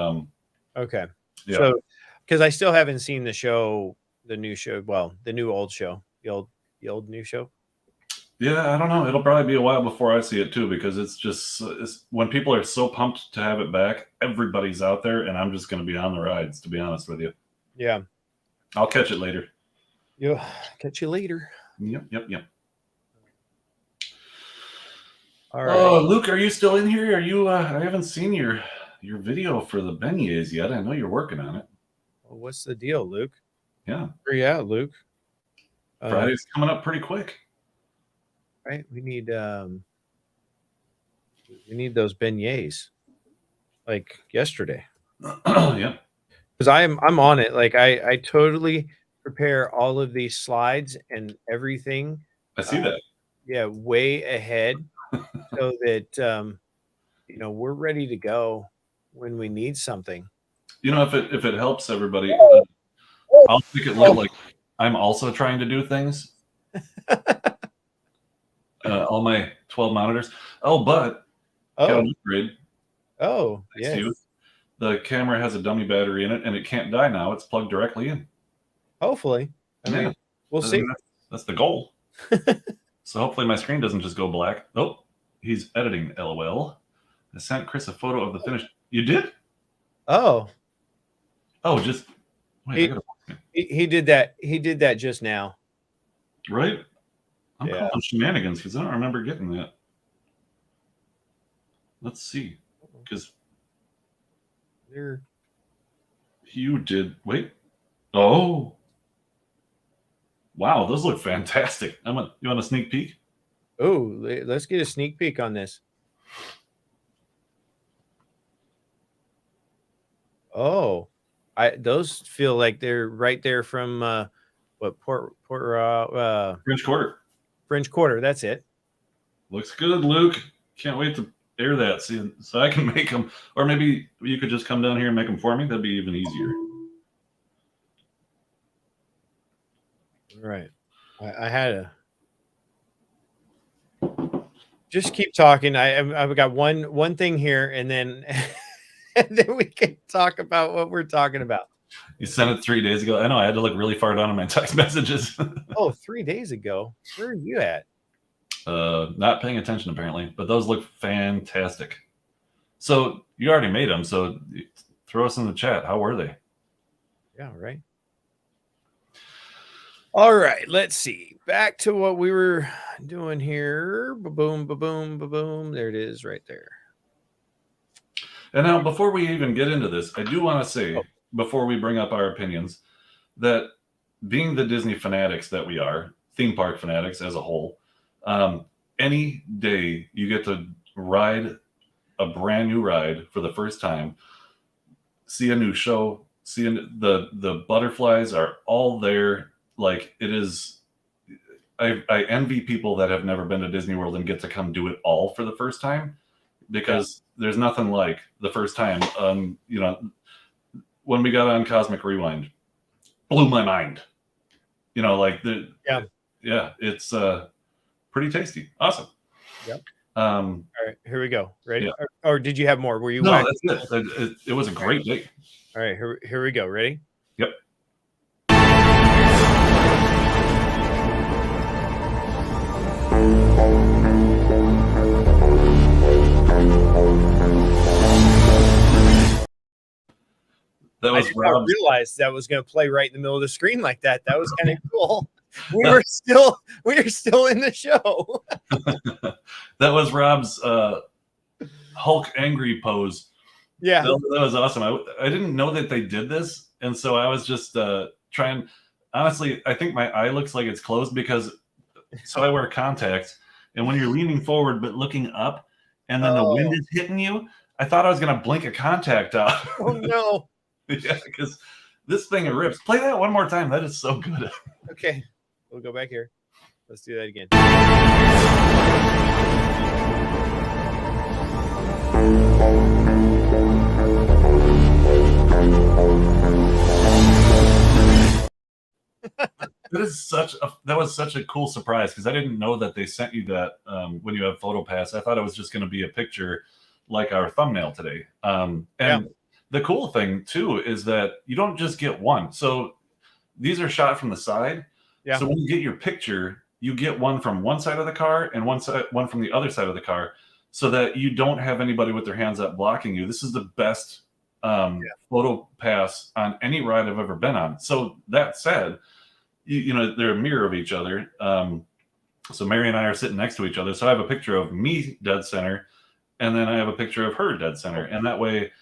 Okay. yeah. So, because I still haven't seen the show, the new show, well, the new old show, the old new show. Yeah, I don't know. It'll probably be a while before I see it too, because it's when people are so pumped to have it back, everybody's out there, and I'm just going to be on the rides, to be honest with you. Yeah. I'll catch it later. Yeah. Catch you later. Yep. All right. Oh, Luke, are you still in here? Are you? I haven't seen your video for the beignets yet. I know you're working on it. Well, what's the deal, Luke? Yeah. Where you at, Luke? Friday's coming up pretty quick. Right. We need those beignets like yesterday. Yeah. Because I'm on it. Like I totally prepare all of these slides and everything. I see that. Yeah, way ahead, so that we're ready to go when we need something. You know, if it helps everybody, I'll make it look like I'm also trying to do things. All my 12 monitors. Oh, but got an upgrade. Oh, yeah. The camera has a dummy battery in it, and it can't die now. It's plugged directly in. Hopefully, I mean, we'll see. That's the goal. So hopefully my screen doesn't just go black. Oh, he's editing. LOL. I sent Chris a photo of the finished. You did? Oh, just wait. He did that. He did that just now. Right? I'm calling shenanigans because I don't remember getting that. Let's see. Because you did. Wait. Oh. Wow, those look fantastic. You want a sneak peek? Oh, let's get a sneak peek on this. Oh, those feel like they're right there from what French Quarter. French Quarter. That's it. Looks good, Luke. Can't wait to air that. See, so I can make them, or maybe you could just come down here and make them for me. That'd be even easier. Right. I had just keep talking. I've got one thing here, and then and then we can talk about what we're talking about. You sent it 3 days ago. I know I had to look really far down on my text messages. Oh, 3 days ago. Where are you at? Not paying attention apparently, but those look fantastic. So you already made them. So throw us in the chat. How were they? Yeah, right. All right, let's see. Back to what we were doing here. Ba-boom, ba-boom, ba-boom. There it is right there. And now, before we even get into this, I do want to say, before we bring up our opinions, that being the Disney fanatics that we are, theme park fanatics as a whole, any day you get to ride a brand new ride for the first time, see a new show, see the butterflies are all there. Like, it is, I envy people that have never been to Disney World and get to come do it all for the first time, because there's nothing like the first time. When we got on Cosmic Rewind, blew my mind. It's pretty tasty. Awesome. Yep. All right, here we go. Ready? Yeah. Or did you have more? Were you? No, that's it. It was a great day. All right, here we go. Ready? Yep. I did not realize that was going to play right in the middle of the screen like that. That was kind of cool. We were still in the show. That was Rob's Hulk angry pose. Yeah, that was awesome. I didn't know that they did this, and so I was just trying. Honestly, I think my eye looks like it's closed because I wear contacts, and when you're leaning forward but looking up, and then the wind is hitting you, I thought I was going to blink a contact out. Oh no! Yeah, because this thing rips. Play that one more time. That is so good. Okay, we'll go back here. Let's do that again. That was such a cool surprise because I didn't know that they sent you that when you have PhotoPass. I thought it was just going to be a picture like our thumbnail today. And the cool thing too is that you don't just get one. So these are shot from the side. Yeah. So when you get your picture, you get one from one side of the car and one from the other side of the car, so that you don't have anybody with their hands up blocking you. This is the best photo pass on any ride I've ever been on. So that said, you know, they're a mirror of each other. So Mary and I are sitting next to each other. So I have a picture of me dead center, and then I have a picture of her dead center. And that way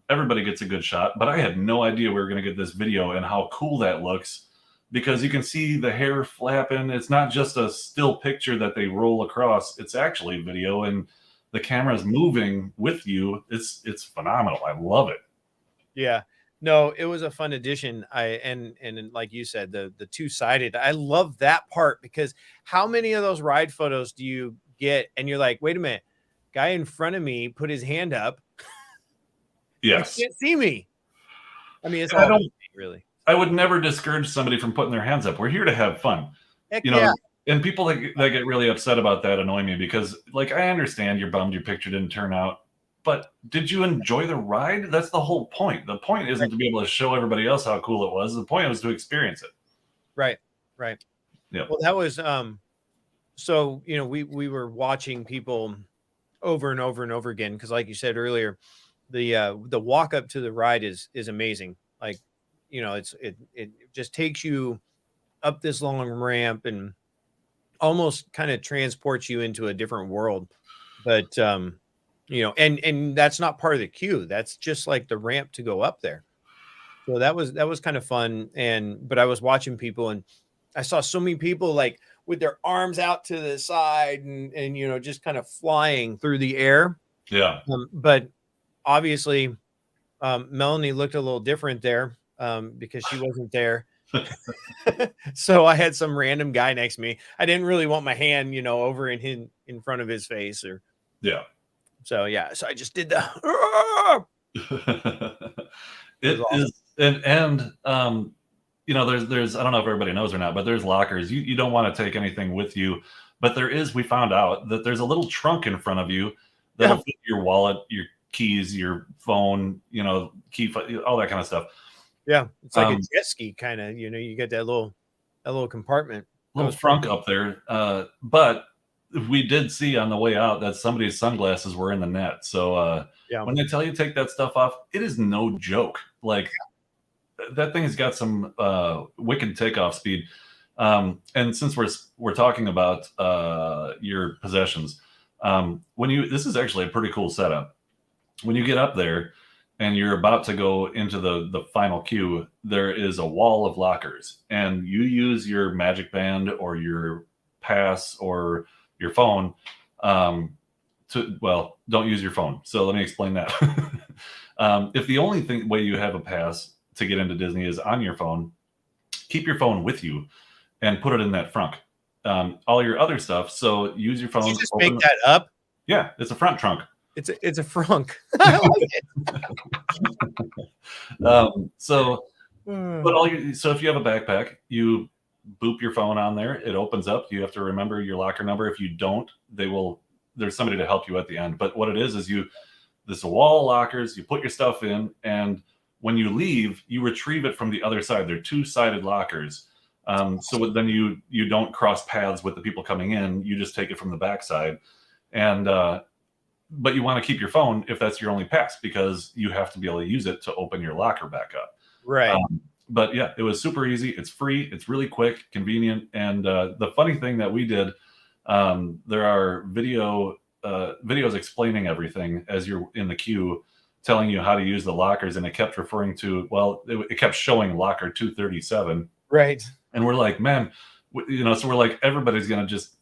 everybody gets a good shot. But I had no idea we were going to get this video and how cool that looks, because you can see the hair flapping. It's not just a still picture that they roll across. It's actually video, and the camera's moving with you. It's phenomenal. I love it. Yeah. No, it was a fun addition. And like you said, the two-sided, I love that part, because how many of those ride photos do you get and you're like, wait a minute, guy in front of me put his hand up. Yes. You can't see me. I mean, it's all really. I would never discourage somebody from putting their hands up. We're here to have fun. Heck you know, and people that get really upset about that annoy me, because like, I understand you're bummed your picture didn't turn out, but did you enjoy the ride? That's the whole point. The point isn't to be able to show everybody else how cool it was. The point was to experience it. Right. Yeah. Well, that was so, you know, we were watching people over and over and over again, because like you said earlier, the walk up to the ride is amazing. Like, you know, it just takes you up this long ramp and almost kind of transports you into a different world. But you know, and that's not part of the queue. That's just like the ramp to go up there. So that was kind of fun. But I was watching people, and I saw so many people like with their arms out to the side and you know, just kind of flying through the air. Yeah. But obviously, Melanie looked a little different there because she wasn't there. So I had some random guy next to me. I didn't really want my hand, you know, over in front of his face, or so I just did the it awesome. Is and you know, there's I don't know if everybody knows or not, but there's lockers. You don't want to take anything with you, but we found out that there's a little trunk in front of you that'll fit your wallet, your keys, your phone, you know, all that kind of stuff. Yeah, it's like a jet ski kind of, you know, you get that little compartment, little trunk up there. But we did see on the way out that somebody's sunglasses were in the net. So when they tell you take that stuff off, it is no joke. Like, that thing has got some wicked takeoff speed. And since we're talking about your possessions, this is actually a pretty cool setup. When you get up there and you're about to go into the final queue, there is a wall of lockers, and you use your magic band or your pass or your phone don't use your phone. So let me explain that. If the only way you have a pass to get into Disney is on your phone, keep your phone with you and put it in that trunk. All your other stuff. So use your phone. Did you just make that up? Yeah, it's a front trunk. It's a frunk. I like it. So if you have a backpack, you boop your phone on there. It opens up. You have to remember your locker number. If you don't, there's somebody to help you at the end. But what it is this wall of lockers, you put your stuff in, and when you leave, you retrieve it from the other side. They're two-sided lockers. So then you don't cross paths with the people coming in. You just take it from the backside. And but you want to keep your phone if that's your only pass, because you have to be able to use it to open your locker back up. Right. But yeah, it was super easy. It's free. It's really quick, convenient. And the funny thing that we did, there are videos explaining everything as you're in the queue, telling you how to use the lockers. And it kept referring to, it kept showing locker 237. Right. And we're like, man, you know, so we're like, everybody's going to just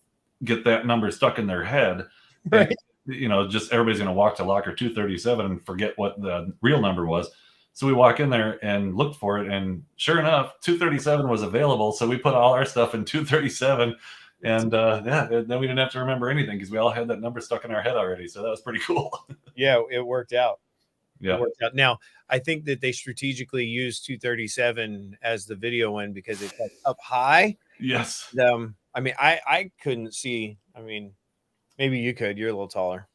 get that number stuck in their head. Right. And, you know, just everybody's going to walk to locker 237 and forget what the real number was. So we walk in there and looked for it, and sure enough, 237 was available. So we put all our stuff in 237, And yeah, then we didn't have to remember anything because we all had that number stuck in our head already. So that was pretty cool. Yeah, it worked out. It Yeah. worked out. Now, I think that they strategically used 237 as the video one because it's like up high. Yes. I mean, I couldn't see. I mean, maybe you could. You're a little taller.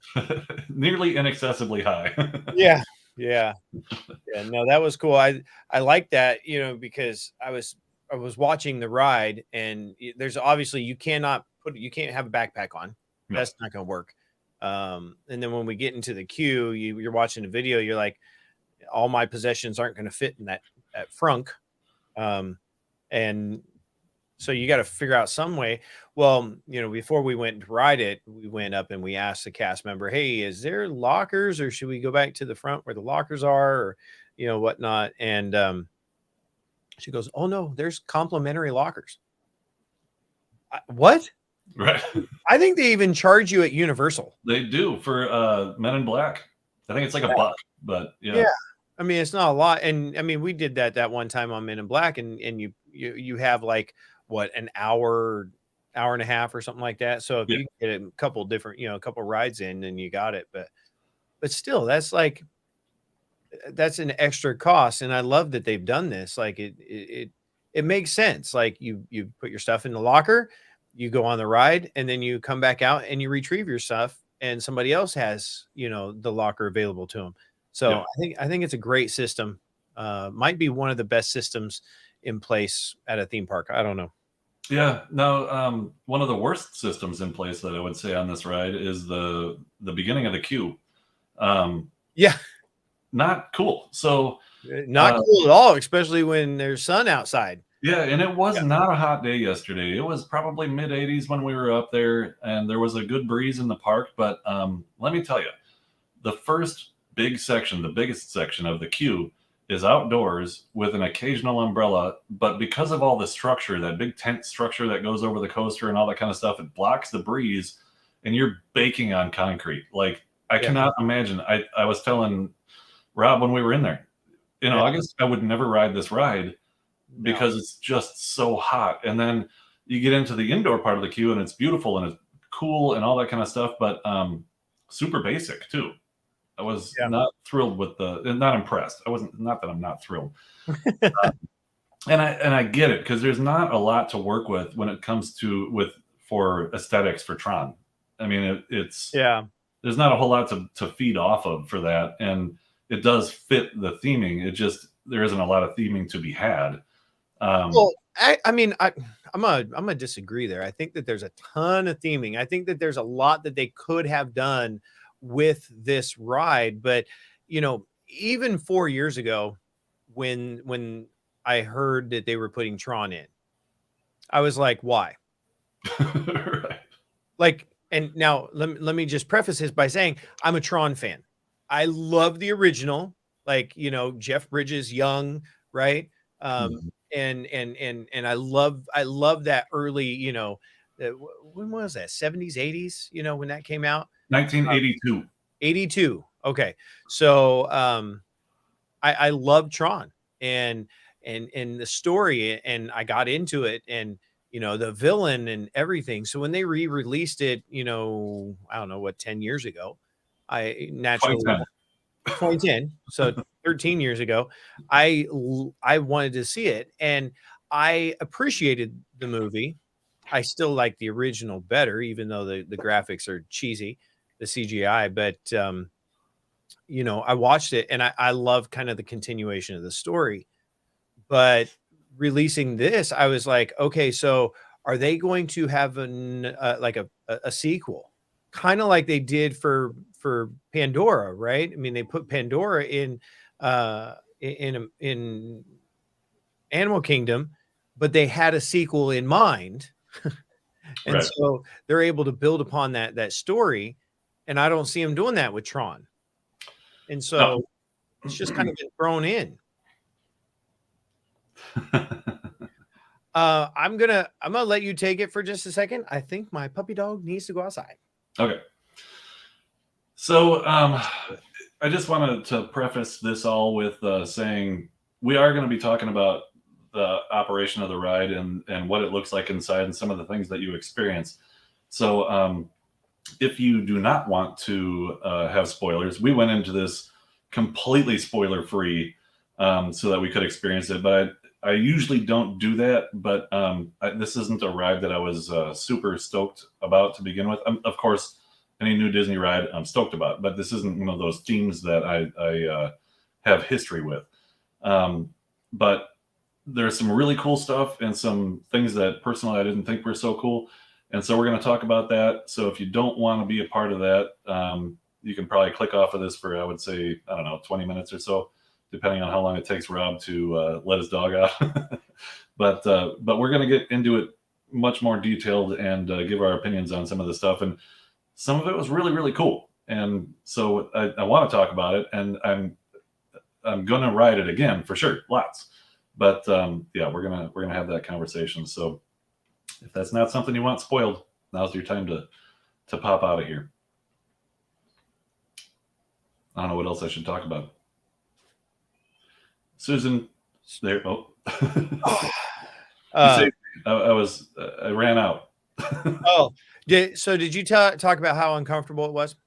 Nearly inaccessibly high. Yeah, yeah, yeah. No, that was cool. I like that, because I was watching the ride, and there's obviously you can't have a backpack on. No. That's not going to work. And then when we get into the queue, you're watching the video. You're like, all my possessions aren't going to fit in that frunk. And so you got to figure out some way. Well, before we went to ride it, we went up and we asked the cast member, "Hey, is there lockers, or should we go back to the front where the lockers are, or whatnot?" And she goes, "Oh no, there's complimentary lockers." What? Right. I think they even charge you at Universal. They do for Men in Black. I think it's like $1, but yeah. Yeah. I mean, it's not a lot. And I mean, we did that one time on Men in Black, and you have like what, an hour and a half or something like that. So if you get a couple different, a couple rides in, then you got it. But still, that's an extra cost. And I love that they've done this. Like it makes sense. Like you put your stuff in the locker, you go on the ride, and then you come back out and you retrieve your stuff, and somebody else has, the locker available to them. So I think it's a great system. Might be one of the best systems in place at a theme park. I don't know. Yeah, no. One of the worst systems in place that I would say on this ride is the beginning of the queue. Yeah, not cool. So not cool at all, especially when there's sun outside. Yeah, and it was not a hot day yesterday. It was probably mid-80s when we were up there, and there was a good breeze in the park. But let me tell you, the first big section, the biggest section of the queue, is outdoors with an occasional umbrella. But because of all the structure, that big tent structure that goes over the coaster and all that kind of stuff, it blocks the breeze, and you're baking on concrete. Like, I cannot imagine. I was telling Rob when we were in there, in August, I would never ride this ride because it's just so hot. And then you get into the indoor part of the queue, and it's beautiful and it's cool and all that kind of stuff, but super basic too. I was not thrilled with not impressed. Not that I'm not thrilled. And I get it, because there's not a lot to work with when it comes for aesthetics for Tron. I mean, there's not a whole lot to feed off of for that. And it does fit the theming. There isn't a lot of theming to be had. Well, I mean, I'm gonna disagree there. I think that there's a ton of theming. I think that there's a lot that they could have done with this ride. But even 4 years ago, when I heard that they were putting Tron in, I was like, why? Right. Like, and now let me just preface this by saying I'm a Tron fan. I love the original, like, Jeff Bridges, young, right? And I love that early, when was that? 70s, 80s, when that came out? 1982. 82. Okay. So I love Tron and the story, and I got into it, and the villain and everything. So when they re-released it, I don't know what, 10 years ago, I naturally 2010, so 13 years ago, I wanted to see it, and I appreciated the movie. I still like the original better, even though the graphics are cheesy, the CGI. But I watched it, and I love kind of the continuation of the story. But releasing this, I was like, okay, so are they going to have a sequel, kind of like they did for Pandora, right? I mean, they put Pandora in Animal Kingdom, but they had a sequel in mind. And so they're able to build upon that story, and I don't see them doing that with Tron. And so it's just kind of been thrown in. I'm gonna let you take it for just a second. I think my puppy dog needs to go outside. Okay. So I just wanted to preface this all with saying we are going to be talking about the operation of the ride and what it looks like inside and some of the things that you experience. So if you do not want to have spoilers, we went into this completely spoiler free so that we could experience it. But I usually don't do that. But this isn't a ride that I was super stoked about to begin with. Of course, any new Disney ride I'm stoked about, but this isn't one of those themes that I have history with. But there's some really cool stuff and some things that personally I didn't think were so cool. And so we're going to talk about that. So if you don't want to be a part of that, you can probably click off of this for, I would say, I don't know, 20 minutes or so, depending on how long it takes Rob to let his dog out. but we're going to get into it much more detailed and give our opinions on some of the stuff. And some of it was really, really cool. And so I want to talk about it, and I'm going to ride it again for sure, lots. But yeah, we're gonna have that conversation. So if that's not something you want spoiled, now's your time to pop out of here. I don't know what else I should talk about. Susan, there. Oh, I ran out. Oh, so did you talk about how uncomfortable it was?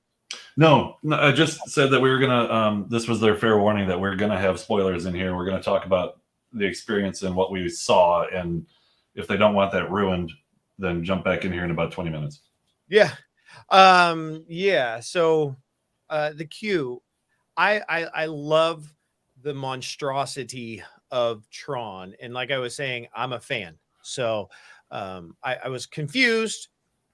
No, I just said that we were gonna. This was their fair warning that we're gonna have spoilers in here. We're gonna talk about the experience and what we saw, and if they don't want that ruined, then jump back in here in about 20 minutes. Yeah. Yeah. So the queue, I love the monstrosity of Tron. And like I was saying, I'm a fan. So I was confused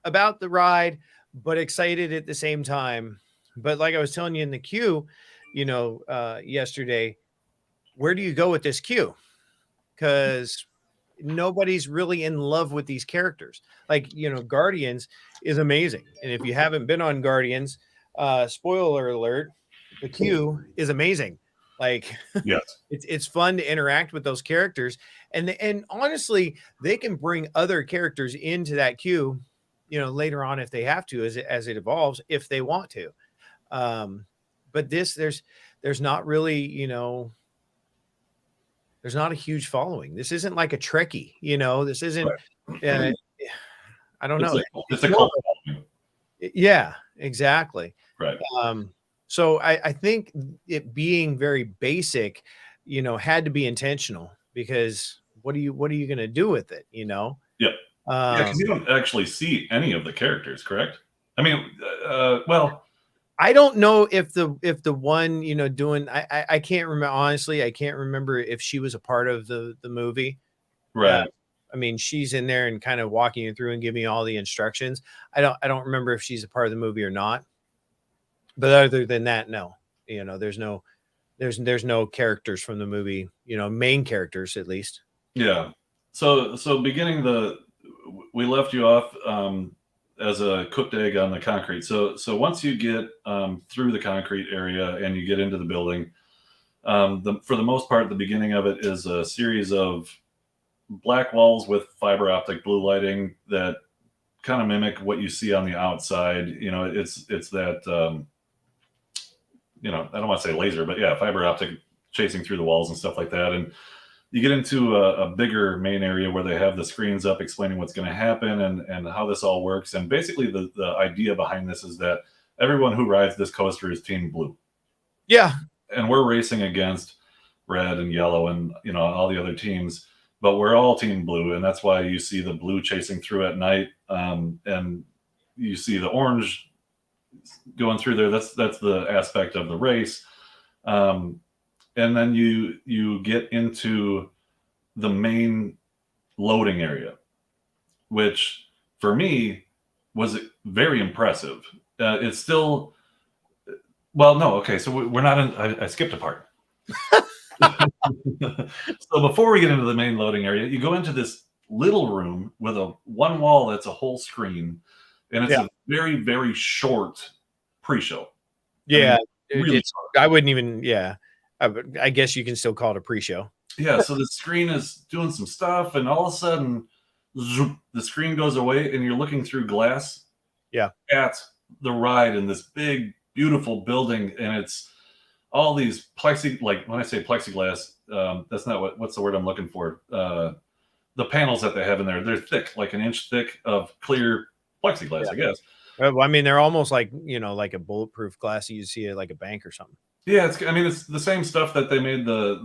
about the ride, but excited at the same time. But like I was telling you in the queue, yesterday, where do you go with this queue? Because nobody's really in love with these characters. Like, Guardians is amazing. And if you haven't been on Guardians, spoiler alert, the queue is amazing. Like, yes, it's fun to interact with those characters. And honestly, they can bring other characters into that queue, later on if they have to, as it evolves, if they want to. But there's not really, there's not a huge following. This isn't like a Trekkie, this isn't, right. I don't know. It's a cult. Yeah, exactly. Right. So I think it being very basic, had to be intentional, because what are you going to do with it? Yeah. Yeah, because you don't actually see any of the characters, correct? I mean, well, I don't know if the one, doing, I can't remember, honestly, I can't remember if she was a part of the movie. Right. I mean, she's in there and kind of walking you through and giving you all the instructions. I don't remember if she's a part of the movie or not. But other than that, no. There's no characters from the movie, main characters at least. Yeah. So we left you off as a cooked egg on the concrete. So once you get through the concrete area and you get into the building, for the most part, the beginning of it is a series of black walls with fiber optic blue lighting that kind of mimic what you see on the outside. It's that I don't want to say laser, but yeah, fiber optic chasing through the walls and stuff like that. And you get into a bigger main area where they have the screens up explaining what's going to happen and how this all works. And basically the idea behind this is that everyone who rides this coaster is Team Blue. Yeah. And we're racing against red and yellow and, all the other teams, but we're all Team Blue. And that's why you see the blue chasing through at night. And you see the orange going through there. That's the aspect of the race. And then you get into the main loading area, which for me was very impressive. It's still, well, no, okay, so we're not in, I skipped a part. So before we get into the main loading area, you go into this little room with one wall that's a whole screen, and it's a very, very short pre-show. Yeah, I mean, really I wouldn't even, yeah. I guess you can still call it a pre-show. Yeah, so the screen is doing some stuff, and all of a sudden, zoop, the screen goes away, and you're looking through glass. Yeah, at the ride in this big, beautiful building, and it's all these like when I say plexiglass, That's not what's the word I'm looking for. The panels that they have in there, they're thick, like an inch thick of clear plexiglass, Yeah. I guess. Well, I mean, they're almost like, like a bulletproof glass you see at like a bank or something. Yeah, I mean, it's the same stuff that they made uh,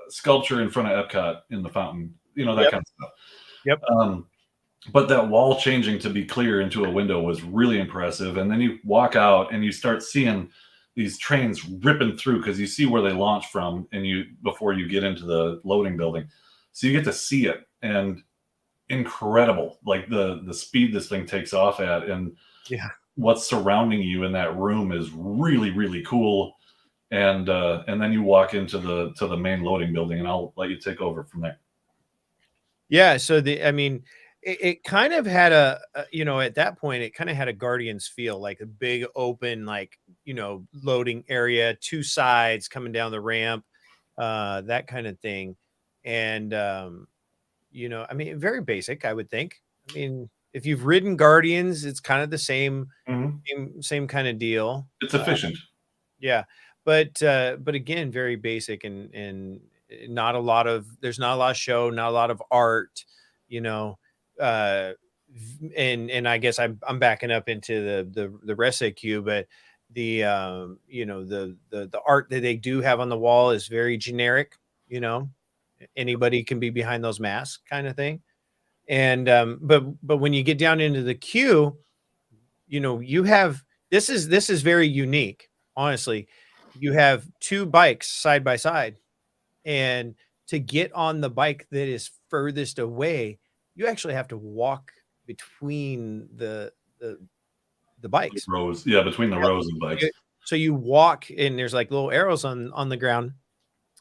sculpture in front of Epcot in the fountain, that Yep. kind of stuff. Yep. But that wall changing to be clear into a window was really impressive. And then you walk out and you start seeing these trains ripping through because you see where they launch from, and before you get into the loading building, so you get to see it, and incredible, like the speed this thing takes off at, and Yeah. what's surrounding you in that room is really, really cool. And then you walk into the main loading building, and I'll let you take over from there. Yeah. So I mean, it kind of had at that point, it kind of had a Guardians feel, like a big open, like, loading area, two sides coming down the ramp, that kind of thing. And, I mean, very basic, I would think. I mean, if you've ridden Guardians, it's kind of the same, Mhm. same kind of deal. It's efficient. Yeah, but again, very basic, and not a lot of there's not a lot of show, not a lot of art, you know. Uh, and I guess I'm backing up into the rest of the queue, but the art that they do have on the wall is very generic. Anybody can be behind those masks, kind of thing. And but when you get down into the queue, you have this is very unique, honestly. You have two bikes side by side, and to get on the bike that is furthest away, you actually have to walk between the bikes. Rows, yeah, between the Yep. rows of bikes. So you walk, and there's like little arrows on the ground.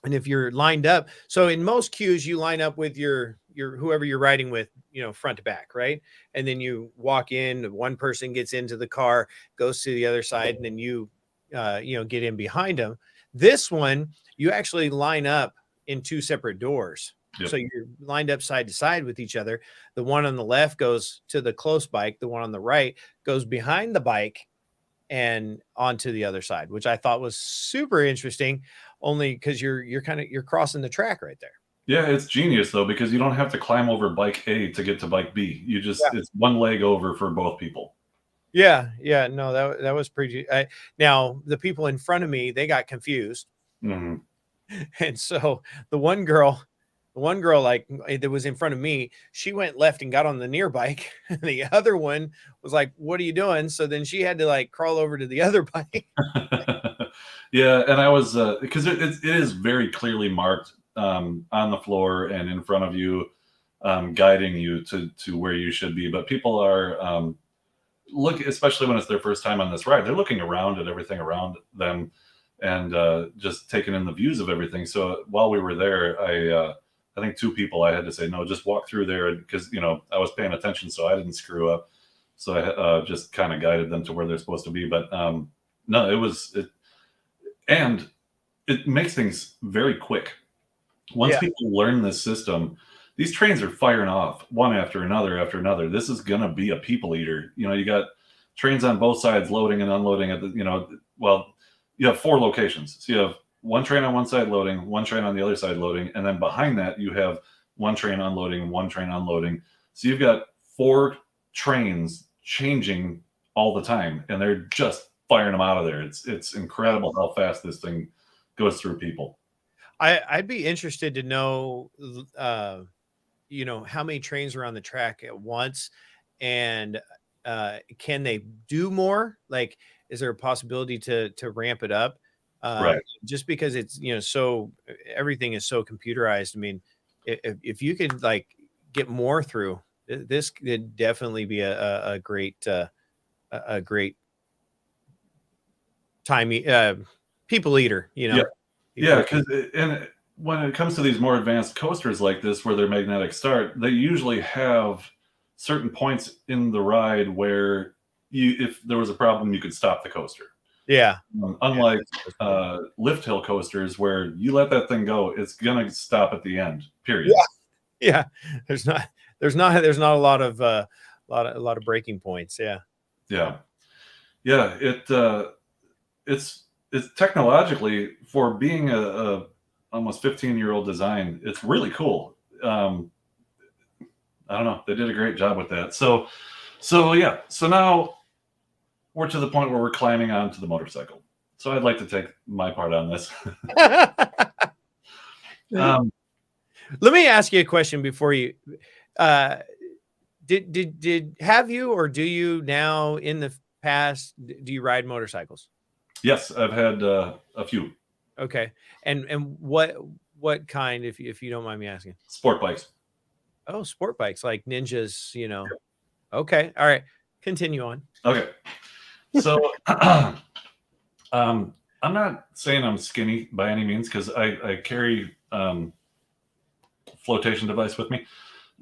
And if you're lined up, so in most queues, you line up with your whoever you're riding with, front to back, right? And then you walk in, one person gets into the car, goes to the other side, and then get in behind them. This one, you actually line up in two separate doors. Yep. So you're lined up side to side with each other. The one on the left goes to the close bike, the one on the right goes behind the bike and onto the other side, which I thought was super interesting, only because you're crossing the track right there. Yeah, it's genius though, because you don't have to climb over bike A to get to bike B. It's one leg over for both people. Yeah, no, that was pretty. Now the people in front of me, they got confused, Mm-hmm. and so the one girl like that was in front of me, she went left and got on the near bike, and the other one was like, "What are you doing?" So then she had to like crawl over to the other bike. Yeah, and I was because it is very clearly marked on the floor and in front of you, guiding you to where you should be. But people are especially when it's their first time on this ride, they're looking around at everything around them, and just taking in the views of everything. So while we were there, I think two people I had to say no, just walk through there, because I was paying attention, so I didn't screw up. So I just kind of guided them to where they're supposed to be. But no, and it makes things very quick. Once people learn this system, these trains are firing off one after another after another. This is gonna be a people eater. You got trains on both sides loading and unloading at well, you have 4 locations. So you have one train on one side loading, one train on the other side loading, and then behind that you have one train unloading and one train unloading. So you've got 4 trains changing all the time, and they're just firing them out of there. It's incredible how fast this thing goes through people. I'd be interested to know, how many trains are on the track at once, and can they do more? Like, is there a possibility to ramp it up? Right. Just because it's so everything is so computerized. I mean, if you could like get more through, this could definitely be a great a great time people eater. Yeah, because when it comes to these more advanced coasters like this, where they're magnetic start, they usually have certain points in the ride where if there was a problem, you could stop the coaster. Yeah. Unlike lift hill coasters, where you let that thing go, it's gonna stop at the end. Period. Yeah. There's not a lot of breaking points. Yeah. Yeah. It's it's technologically for being a almost 15-year-old design. It's really cool. I don't know. They did a great job with that. So yeah. So now we're to the point where we're climbing onto the motorcycle. So I'd like to take my part on this. um, Let me ask you a question before you. Uh, did have you or do you now in the past? Do you ride motorcycles? yes, I've had a few Okay, and what kind, if you don't mind me asking? sport bikes. Oh, sport bikes like Ninjas, Okay, all right. Continue on. Okay. So I'm not saying I'm skinny by any means because I carry flotation device with me,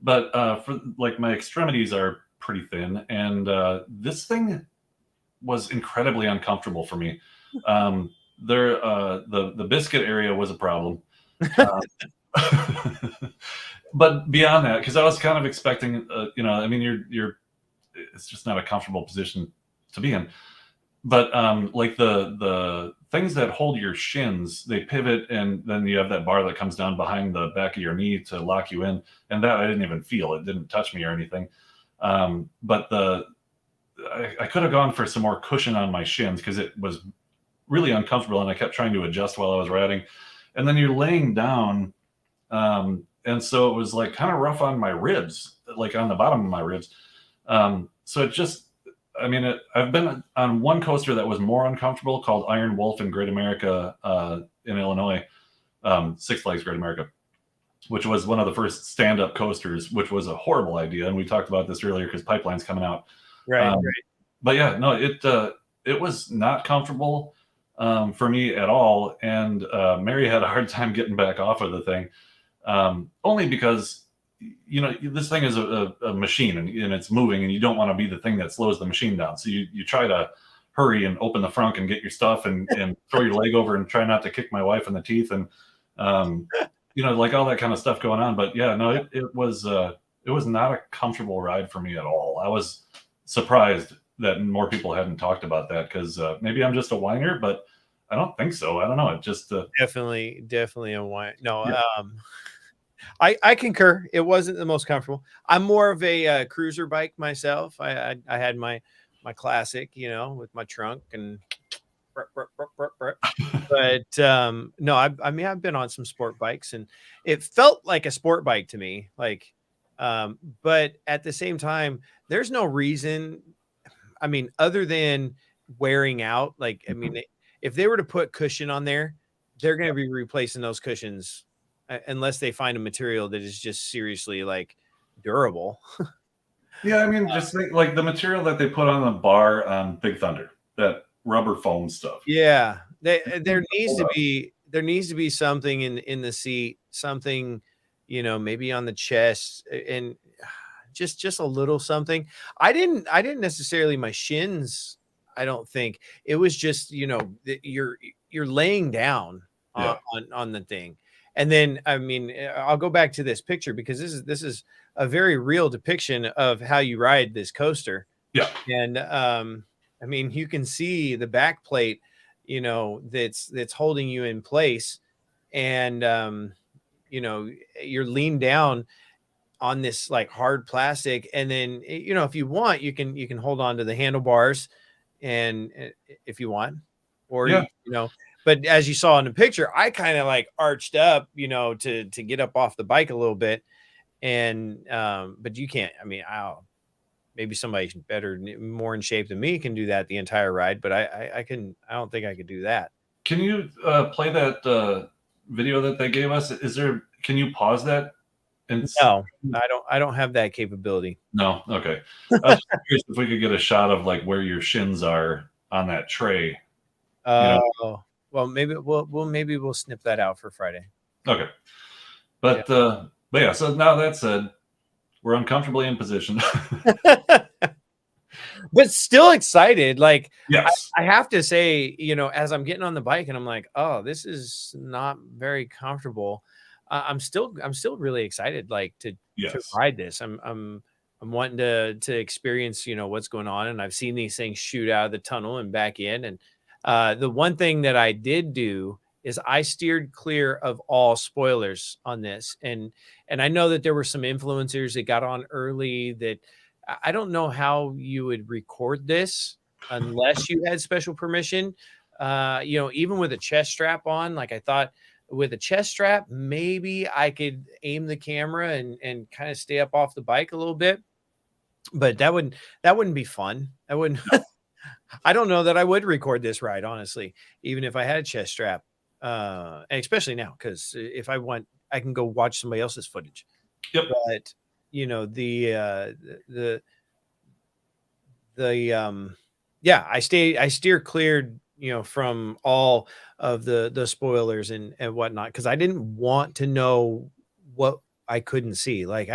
but for like my extremities are pretty thin, and this thing was incredibly uncomfortable for me. The biscuit area was a problem, but beyond that, because I was kind of expecting, I mean, you're it's just not a comfortable position to be in. But like the things that hold your shins, they pivot, and then you have that bar that comes down behind the back of your knee to lock you in, and that I didn't even feel. It didn't touch me or anything. But I could have gone for some more cushion on my shins because it was really uncomfortable, and I kept trying to adjust while I was riding. And then you're laying down, and so it was like kind of rough on my ribs, like on the bottom of my ribs. So it just, I mean, I've been on one coaster that was more uncomfortable called Iron Wolf in Great America in Illinois, Six Flags Great America, which was one of the first stand-up coasters, which was a horrible idea. And we talked about this earlier because Pipeline's coming out. Right. But yeah, no, it was not comfortable for me at all. And Mary had a hard time getting back off of the thing, only because this thing is a machine, and it's moving, and you don't want to be the thing that slows the machine down. So you try to hurry and open the frunk and get your stuff and throw your leg over and try not to kick my wife in the teeth, and like all that kind of stuff going on. But yeah, no, it was not a comfortable ride for me at all. I was surprised that more people hadn't talked about that because maybe I'm just a whiner, but I don't think so. I don't know. It just Definitely a whine. No, yeah. I concur. It wasn't the most comfortable. I'm more of a cruiser bike myself. I had my classic, with my trunk and. But no, I mean, I've been on some sport bikes, and it felt like a sport bike to me. Like, but at the same time, there's no reason. I mean, other than wearing out. Like, I mean, if they were to put cushion on there, they're going to be replacing those cushions unless they find a material that is just seriously like durable. Yeah, I mean, just think like the material that they put on the bar on Big Thunder, that rubber foam stuff. Yeah, there needs to be something in the seat, something, maybe on the chest, and just a little something. I didn't necessarily my shins. I don't think it was just you're laying down Yeah. on the thing, and then I mean I'll go back to this picture because this is a very real depiction of how you ride this coaster. Yeah. And I mean you can see the back plate, that's holding you in place, and you're leaned down on this like hard plastic, and then if you want you can hold on to the handlebars, and if you want, or Yeah. but as you saw in the picture, I kind of like arched up to get up off the bike a little bit, and but you can't. I mean, maybe somebody better, more in shape than me can do that the entire ride, but I don't think I could do that. Can you play that video that they gave us? Can you pause that? No, I don't have that capability. No. Okay. I was just curious if we could get a shot of like where your shins are on that tray. Oh, well, maybe we'll snip that out for Friday. Okay. But yeah. So now that said, we're uncomfortably in position. But still excited. Like, Yes. I have to say, as I'm getting on the bike and I'm like, oh, this is not very comfortable. I'm still really excited, like to ride this. I'm wanting to experience, what's going on. And I've seen these things shoot out of the tunnel and back in. And The one thing that I did do is I steered clear of all spoilers on this, and I know that there were some influencers that got on early that I don't know how you would record this unless you had special permission. Even with a chest strap on, like I thought with a chest strap, maybe I could aim the camera and kind of stay up off the bike a little bit, but that wouldn't be fun. That wouldn't. I don't know that I would record this ride, honestly, even if I had a chest strap, and especially now, because if I want, I can go watch somebody else's footage. Yep. But the yeah, I steer cleared, from all of the spoilers and whatnot, because I didn't want to know what I couldn't see. Like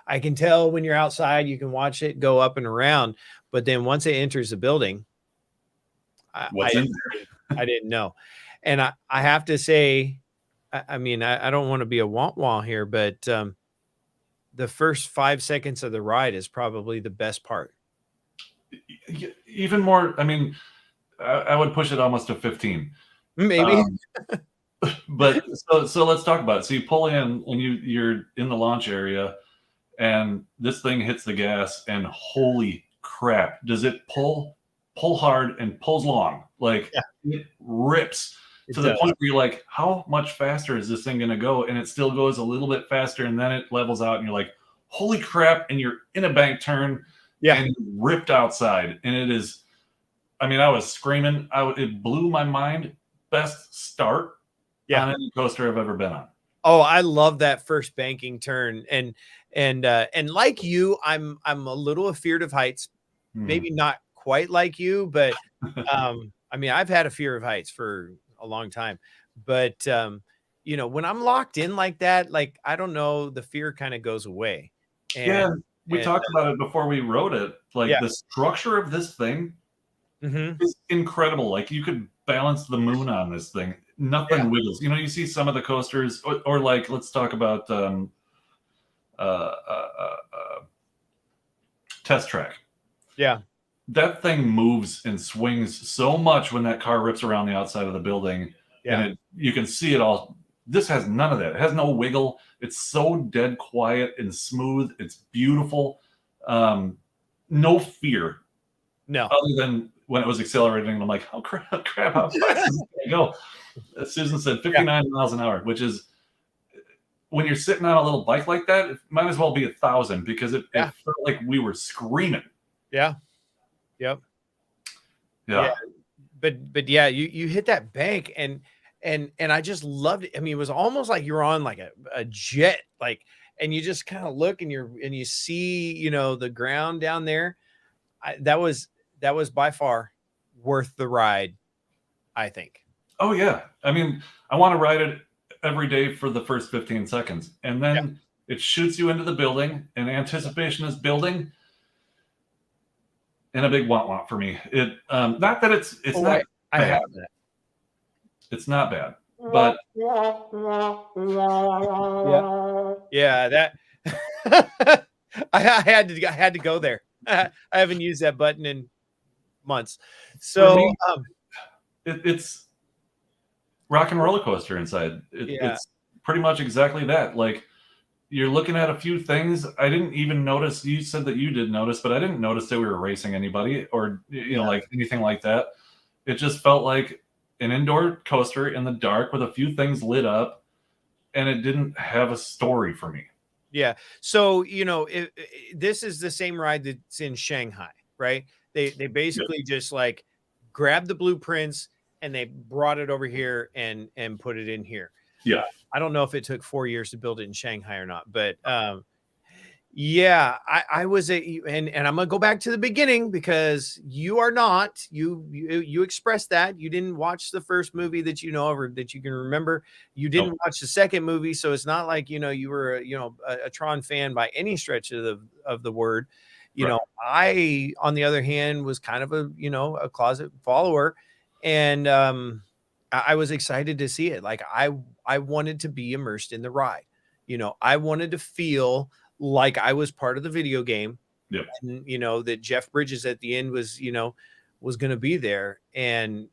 I can tell when you're outside, you can watch it go up and around, but then once it enters the building, I, I What's in there? I didn't know. And I have to say, I mean, I don't want to be a wah here, but the first 5 seconds of the ride is probably the best part. Even more, I mean, I would push it almost to 15. Maybe. But so let's talk about it. So you pull in and you're in the launch area, and this thing hits the gas, and holy crap, does it pull hard and pulls long. Like it rips to the point where you're like, how much faster is this thing going to go? And it still goes a little bit faster, and then it levels out, and you're like, holy crap, and you're in a bank turn, and ripped outside. And it is, I mean, I was screaming. It blew my mind. Best start on any coaster I've ever been on. Oh, I love that first banking turn. And like you, I'm a little afeared of heights. Maybe not quite like you, but I mean, I've had a fear of heights for a long time. But when I'm locked in like that, like I don't know, the fear kind of goes away. We talked about it before we wrote it. Like the structure of this thing is incredible. Like you could balance the moon on this thing. Nothing wiggles. You see some of the coasters, or like let's talk about Test Track. Yeah. That thing moves and swings so much when that car rips around the outside of the building. Yeah. And you can see it all. This has none of that. It has no wiggle. It's so dead quiet and smooth. It's beautiful. No fear. No. Other than when it was accelerating, I'm like, oh crap, how fast is this going to go? Susan said 59 miles an hour, which is, when you're sitting on a little bike like that, it might as well be 1,000, because it felt like we were screaming. Yeah. Yep. Yeah. But yeah, you hit that bank and I just loved it. I mean, it was almost like you're on like a jet, like, and you just kind of look and you see, the ground down there. That was by far worth the ride, I think. Oh yeah. I mean, I want to ride it every day for the first 15 seconds. And then it shoots you into the building, and anticipation is building. And a big want for me. It not that it's not I have that. It's not bad, but that I had to go there. I haven't used that button in months. So me, it's rock and roller coaster inside. It's pretty much exactly that. Like, you're looking at a few things. I didn't even notice. You said that you did notice, but I didn't notice that we were racing anybody or like anything like that. It just felt like an indoor coaster in the dark with a few things lit up, and it didn't have a story for me. Yeah. So, this is the same ride that's in Shanghai, right? They basically just like grabbed the blueprints and they brought it over here and put it in here. Yeah. I don't know if it took 4 years to build it in Shanghai or not, but I was and I'm gonna go back to the beginning, because you are not, you expressed that you didn't watch the first movie that or that you can remember. You didn't watch the second movie, so it's not like you were a Tron fan by any stretch of the word. I, on the other hand, was kind of a closet follower, and I was excited to see it. Like I wanted to be immersed in the ride. I wanted to feel like I was part of the video game. Yep. And, that Jeff Bridges at the end was going to be there. And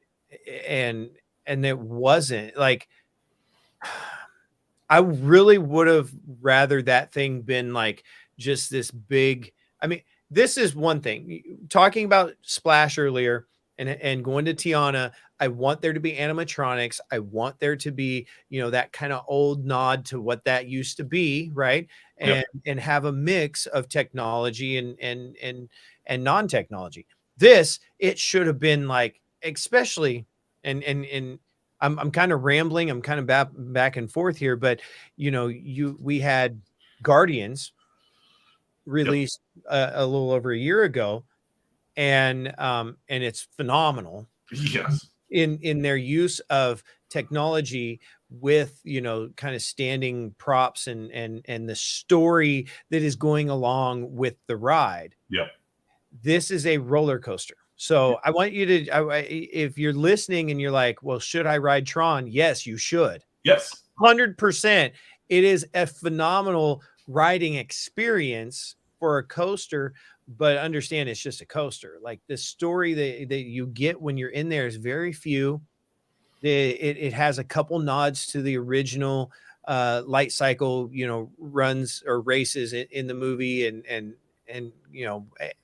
and it wasn't like, I really would have rather that thing been like just this big. I mean, this is one thing. Talking about Splash earlier and going to Tiana, I want there to be animatronics. I want there to be, that kind of old nod to what that used to be, right? Yep. And have a mix of technology and non-technology. This, it should have been like, especially and I'm kind of rambling. I'm kind of back and forth here, but we had Guardians Yep. released a little over a year ago, and it's phenomenal Yes. in their use of technology with kind of standing props and the story that is going along with the ride. Yep. This is a roller coaster. So I want you to, if you're listening and you're like, well, should I ride Tron? Yes, you should. Yes. 100%. It is a phenomenal riding experience for a coaster, but understand it's just a coaster. Like the story that you get when you're in there is very few. It has a couple nods to the original light cycle, runs or races in the movie, and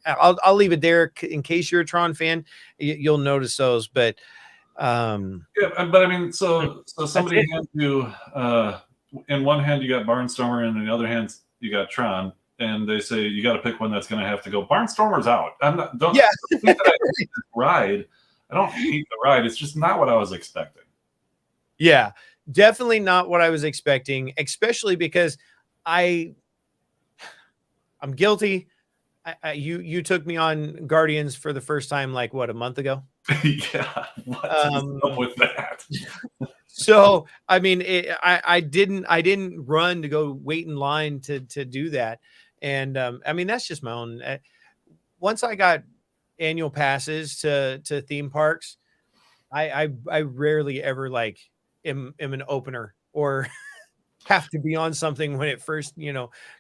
I'll leave it there in case you're a Tron fan. You'll notice those, but Yeah, but I mean, so that's somebody it. hands you, in one hand you got Barnstormer, and in the other hand you got Tron, and they say you got to pick one that's going to have to go. Barnstormer's out. I'm not. Don't Yeah. think that I hate the ride. I don't hate the ride. It's just not what I was expecting. Yeah, definitely not what I was expecting, especially because I'm guilty. You took me on Guardians for the first time, like what, a month ago? Yeah, what's up with that? So I mean, I didn't run to go wait in line to do that, and I mean that's just my own. Once I got annual passes to theme parks, I rarely ever like am an opener or have to be on something when it first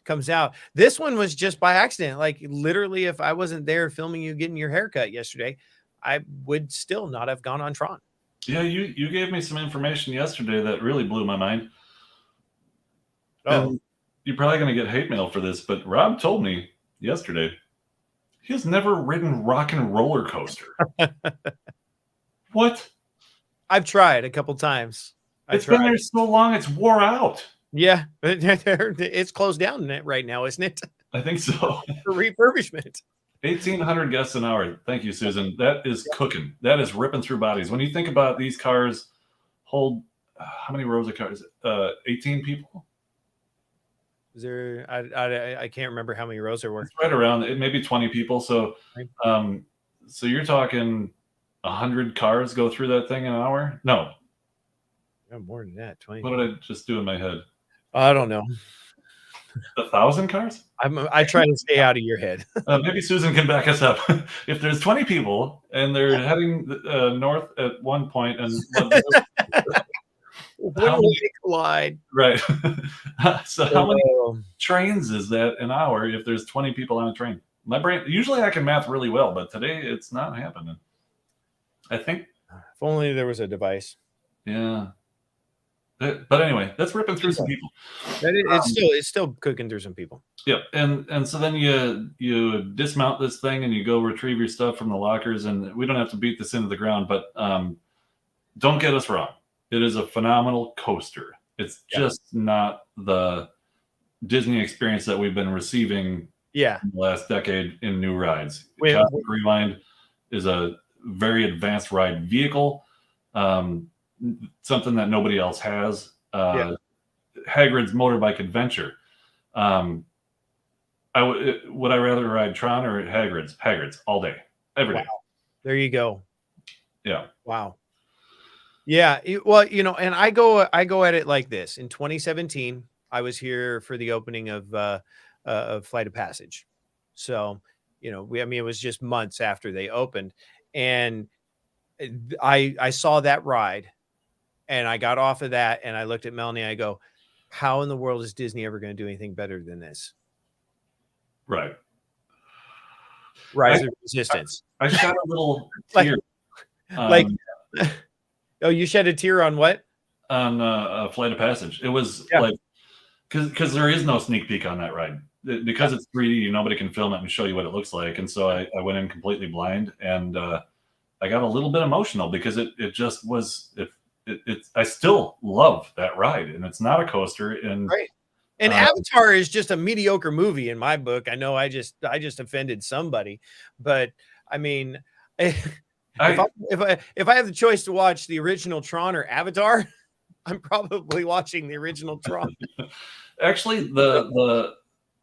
comes out. This one was just by accident. Like literally, if I wasn't there filming you getting your haircut yesterday, I would still not have gone on Tron. Yeah, you gave me some information yesterday that really blew my mind. Oh, And you're probably going to get hate mail for this, but Rob told me yesterday he has never ridden Rock and Roller Coaster. What? I've tried a couple times. It's been there so long, it's wore out. Yeah, it's closed down right now, isn't it? I think so. For refurbishment. 1,800 guests an hour. Thank you, Susan. That is cooking. That is ripping through bodies. When you think about these cars hold, how many rows of cars? 18 people? Is there? I can't remember how many rows there were. It's right around it, maybe 20 people. So, so you're talking 100 cars go through that thing in an hour? No, more than that. 20. What did I just do in my head? I don't know. 1,000 cars? I try to stay out of your head. Maybe Susan can back us up. If there's 20 people and they're heading north at one point, and when will they collide? Right. So how many trains is that an hour if there's 20 people on a train? My brain, usually I can math really well, but today it's not happening. I think. If only there was a device. Yeah. But anyway, that's ripping through some people. It's still cooking through some people. Yep. And so then you dismount this thing and you go retrieve your stuff from the lockers, and we don't have to beat this into the ground, but don't get us wrong. It is a phenomenal coaster. It's just not the Disney experience that we've been receiving in the last decade in new rides. Cosmic Rewind is a very advanced ride vehicle, something that nobody else has. Hagrid's Motorbike Adventure. Would I rather ride Tron or Hagrid's? Hagrid's all day, every day. There you go. Yeah. Wow. Yeah. Well, and I go at it like this. In 2017, I was here for the opening of Flight of Passage. So, it was just months after they opened, and I saw that ride, and I got off of that, and I looked at Melanie. I go, how in the world is Disney ever going to do anything better than this? Right. Rise of Resistance. I shot a little tear. Oh, you shed a tear on what? On Flight of Passage. It was Yeah. like because there is no sneak peek on that ride because it's 3D. Nobody can film it and show you what it looks like, and so I went in completely blind, and I got a little bit emotional because it just was I still love that ride, and it's not a coaster, and Right. And Avatar is just a mediocre movie in my book. I know I just offended somebody, but I mean, if I I have the choice to watch the original Tron or Avatar, I'm probably watching the original Tron. actually the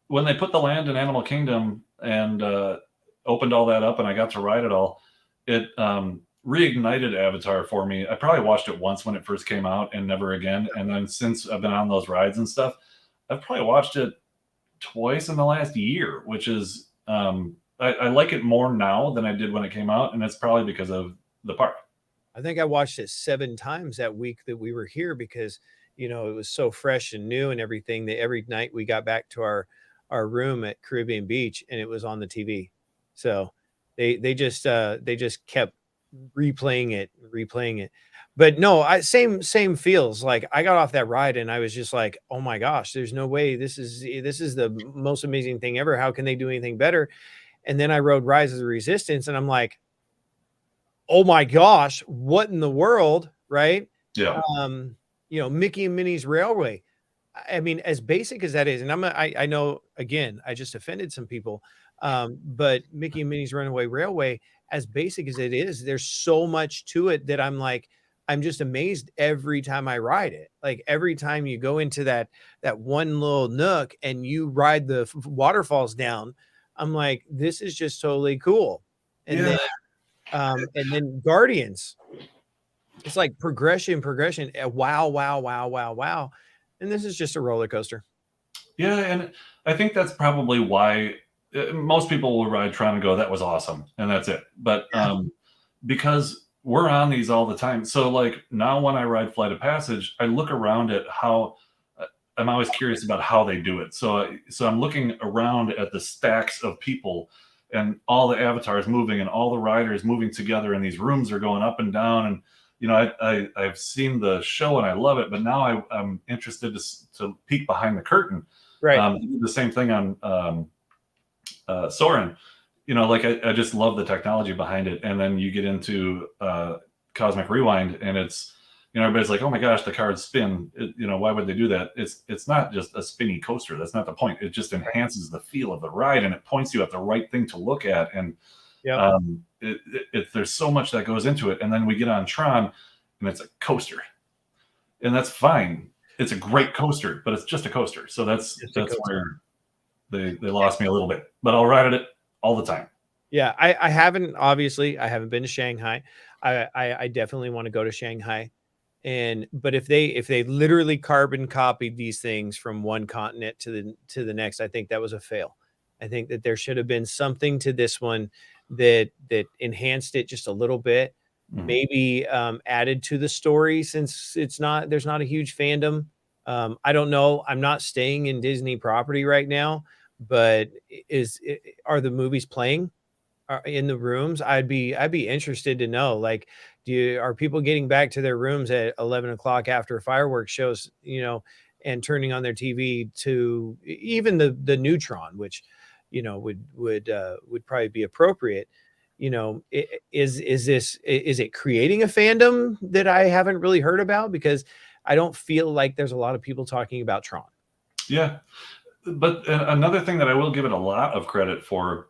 when they put the land in Animal Kingdom and opened all that up, and I got to ride it all, it reignited Avatar for me. I probably watched it once when it first came out, and never again. And then since I've been on those rides and stuff, I've probably watched it twice in the last year, which is I like it more now than I did when it came out, and it's probably because of the park. I think I watched it 7 times that week that we were here because, you know, it was so fresh and new and everything that every night we got back to our room at Caribbean Beach and it was on the TV. So they just kept replaying it. But no, I same feels. Like I got off that ride and I was just like, "Oh my gosh, there's no way this is the most amazing thing ever. How can they do anything better?" And then I rode Rise of the Resistance and I'm like, oh my gosh, what in the world, right? Yeah, You know, Mickey and Minnie's Railway. I mean, as basic as that is, and I know again, I just offended some people. But Mickey and Minnie's Runaway Railway, as basic as it is, there's so much to it that I'm like, I'm just amazed every time I ride it. Like every time you go into that one little nook and you ride the waterfalls down, I'm like, this is just totally cool. yeah, And then Guardians, it's like progression. Wow, wow, wow, wow, wow. And this is just a roller coaster. yeah. And I think that's probably why most people will ride Tron and go, "That was awesome," and that's it. But because we're on these all the time, so like now when I ride Flight of Passage, I look around at how I'm always curious about how they do it. So I'm looking around at the stacks of people and all the avatars moving and all the riders moving together, and these rooms are going up and down. And I've seen the show and I love it, but now I'm interested to peek behind the curtain. Right. The same thing on Soren. Like I just love the technology behind it. And then you get into Cosmic Rewind, and it's everybody's like, "Oh my gosh, the cards spin." Why would they do that? It's not just a spinny coaster. That's not the point. It just enhances the feel of the ride, and it points you at the right thing to look at. And Yeah. there's so much that goes into it. And then we get on Tron, and it's a coaster, and that's fine. It's a great coaster, but it's just a coaster. So that's where they lost me a little bit. But I'll ride it all the time. Yeah. I haven't been to Shanghai. I definitely want to go to Shanghai. But if they literally carbon copied these things from one continent to the next, I think that was a fail. I think that there should have been something to this one that enhanced it just a little bit, maybe added to the story since there's not a huge fandom. I don't know. I'm not staying in Disney property right now, but are the movies playing in the rooms? I'd be interested to know. Like, are people getting back to their rooms at 11 o'clock after fireworks shows, and turning on their TV to even the Neutron, which, would probably be appropriate. Is it creating a fandom that I haven't really heard about? Because I don't feel like there's a lot of people talking about Tron. Yeah. But another thing that I will give it a lot of credit for,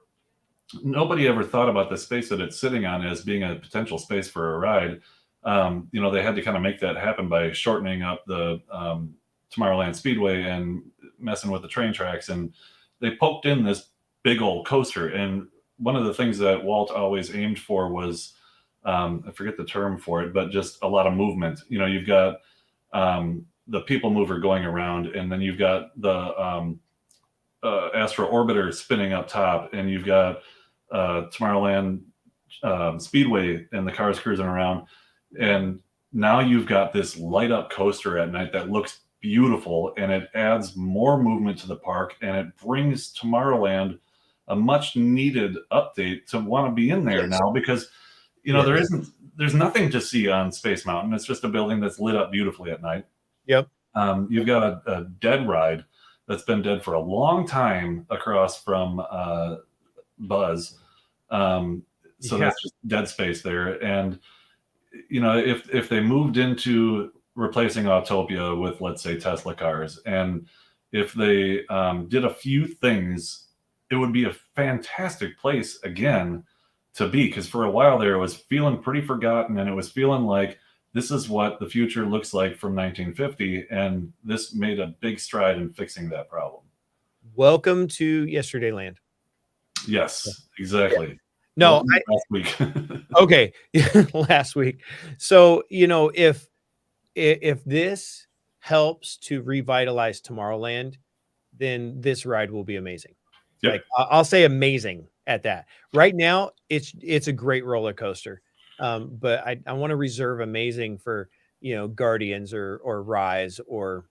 nobody ever thought about the space that it's sitting on as being a potential space for a ride. They had to kind of make that happen by shortening up the Tomorrowland Speedway and messing with the train tracks. And they poked in this big old coaster. And one of the things that Walt always aimed for was, I forget the term for it, but just a lot of movement. You've got the people mover going around, and then you've got the Astro Orbiter spinning up top, and you've got Tomorrowland Speedway and the cars cruising around. And now you've got this light up coaster at night that looks beautiful, and it adds more movement to the park, and it brings Tomorrowland a much needed update to want to be in there now, because there's nothing to see on Space Mountain. It's just a building that's lit up beautifully at night. Yep. You've got a dead ride that's been dead for a long time across from Buzz. So that's just dead space there. And if they moved into replacing Autopia with, let's say, Tesla cars, and if they did a few things, it would be a fantastic place again to be. Because for a while there, it was feeling pretty forgotten, and it was feeling like this is what the future looks like from 1950, and this made a big stride in fixing that problem. Welcome to Yesterdayland. Yes, exactly. No, last week. Okay, last week. So if this helps to revitalize Tomorrowland, then this ride will be amazing. Yep. Like I'll say amazing at that. Right now, it's a great roller coaster. But I want to reserve amazing for Guardians or Rise or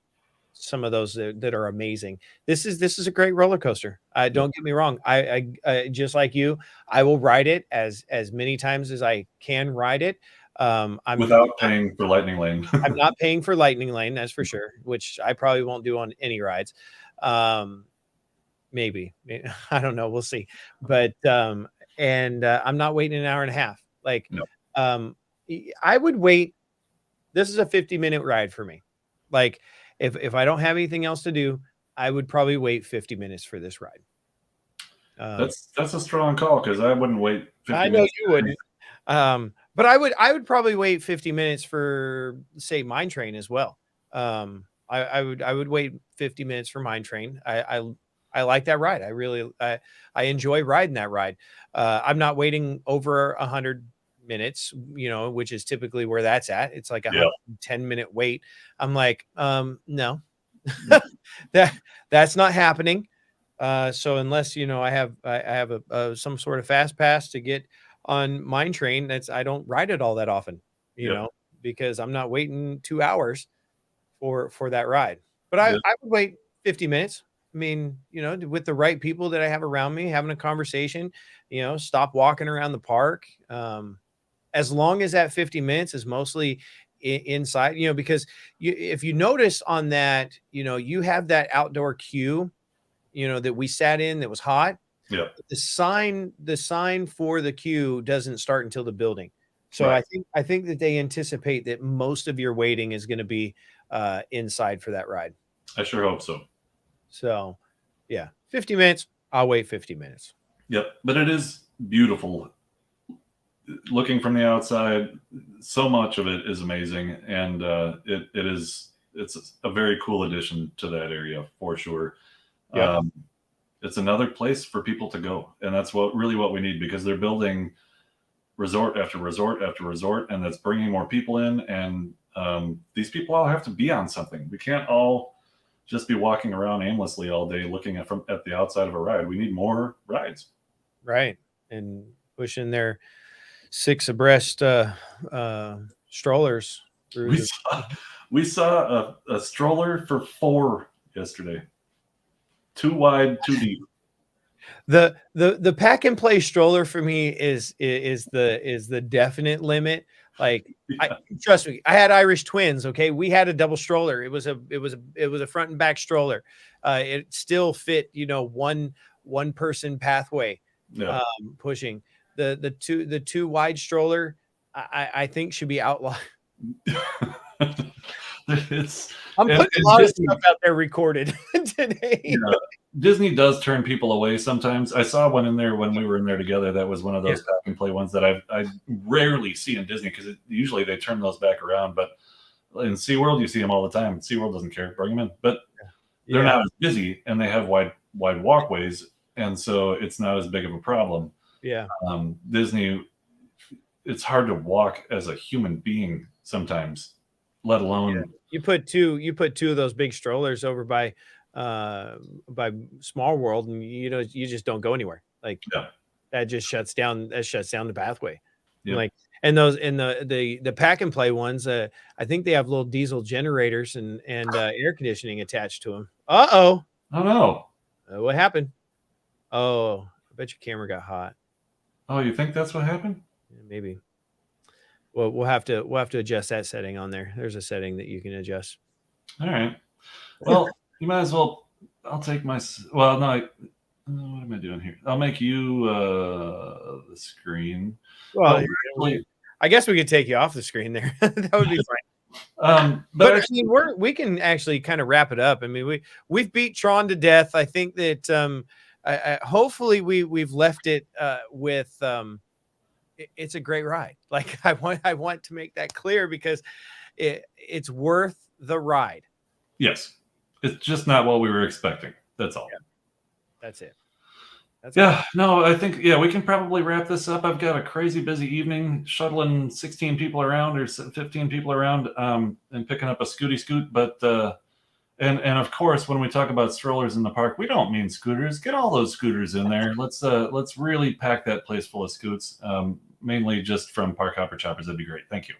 some of those that are amazing. This is a great roller coaster. Don't get me wrong. I just like you, I will ride it as many times as I can ride it. I'm without paying for Lightning Lane. I'm not paying for Lightning Lane, that's for sure, which I probably won't do on any rides. Maybe I don't know. We'll see. But I'm not waiting an hour and a half. Like, no. I would wait. This is a 50-minute ride for me. Like, if I don't have anything else to do, I would probably wait 50 minutes for this ride. That's a strong call, because I wouldn't wait 50 I know minutes. you wouldn't. But I would probably wait 50 minutes for, say, Mine Train as well. I would wait 50 minutes for Mine Train. I like that ride. I enjoy riding that ride. I'm not waiting over 100 minutes, which is typically where that's at. It's like a 10-minute wait. I'm like, no, that's not happening. So unless I have some sort of fast pass to get on Mine Train, I don't ride it all that often, because I'm not waiting 2 hours for that ride. But I would wait 50 minutes. I mean, with the right people that I have around me, having a conversation, stop walking around the park. As long as that 50 minutes is mostly inside, because if you notice on that, you have that outdoor queue, that we sat in that was hot. Yeah. The sign for the queue doesn't start until the building. So right. I think that they anticipate that most of your waiting is going to be inside for that ride. I sure hope so. So, yeah, 50 minutes. I'll wait 50 minutes. Yep. But it is beautiful. Looking from the outside, so much of it is amazing. And it's a very cool addition to that area for sure. Yep. It's another place for people to go. And that's what we need, because they're building resort after resort after resort, and that's bringing more people in. And these people all have to be on something. We can't all just be walking around aimlessly all day looking at the outside of a ride. We need more rides. Right. And pushing their 6 abreast strollers through. We saw a stroller for 4 yesterday. 2 wide, 2 deep. The pack and play stroller for me is the definite limit. Like, trust me, I had Irish twins. Okay, we had a double stroller. It was a front and back stroller. It still fit, one person pathway. Yeah. Pushing the two wide stroller, I think should be outlawed. I'm putting a lot of stuff out there recorded today. Yeah. Disney does turn people away sometimes. I saw one in there when we were in there together. That was one of those pack and play ones that I rarely see in Disney, because usually they turn those back around. But in SeaWorld, you see them all the time. SeaWorld doesn't care. Bring them in. But they're not as busy, and they have wide walkways, and so it's not as big of a problem. Yeah. Disney, it's hard to walk as a human being sometimes, let alone you put two of those big strollers over by Small World, and you just don't go anywhere. Like, that just shuts down the pathway. Yep. Like, and those in the pack and play ones, I think they have little diesel generators and air conditioning attached to them. Oh no. What happened? I bet your camera got hot. Oh, you think that's what happened? Yeah, maybe. Well, we'll have to adjust that setting on there. There's a setting that you can adjust. All right. Well, you might as well. I'll take my. Well, no. What am I doing here? I'll make you the screen. Well, Actually, I guess we could take you off the screen there. That would be fine. but I mean, we can actually kind of wrap it up. I mean, we've beat Tron to death. I think that hopefully we've left it with it's a great ride. Like I want to make that clear because it's worth the ride. yes, it's just not what we were expecting. That's all. Yeah. That's it. No, I think we can probably wrap this up. I've got a crazy busy evening shuttling 16 people around or 15 people around and picking up a scooty scoot. But and of course, when we talk about strollers in the park, we don't mean scooters. Get all those scooters in there. Let's really pack that place full of scoots. Mainly just from Park Hopper Choppers. That'd be great. Thank you.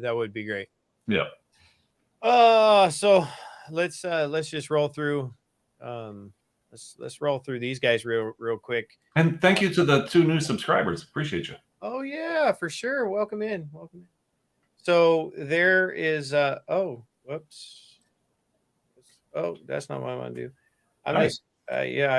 That would be great. Yeah. So let's just roll through. Let's roll through these guys real quick. And thank you to the 2 new subscribers. Appreciate you. Oh yeah, for sure. Welcome in. So there is oh, whoops. Oh, that's not what I want to do. I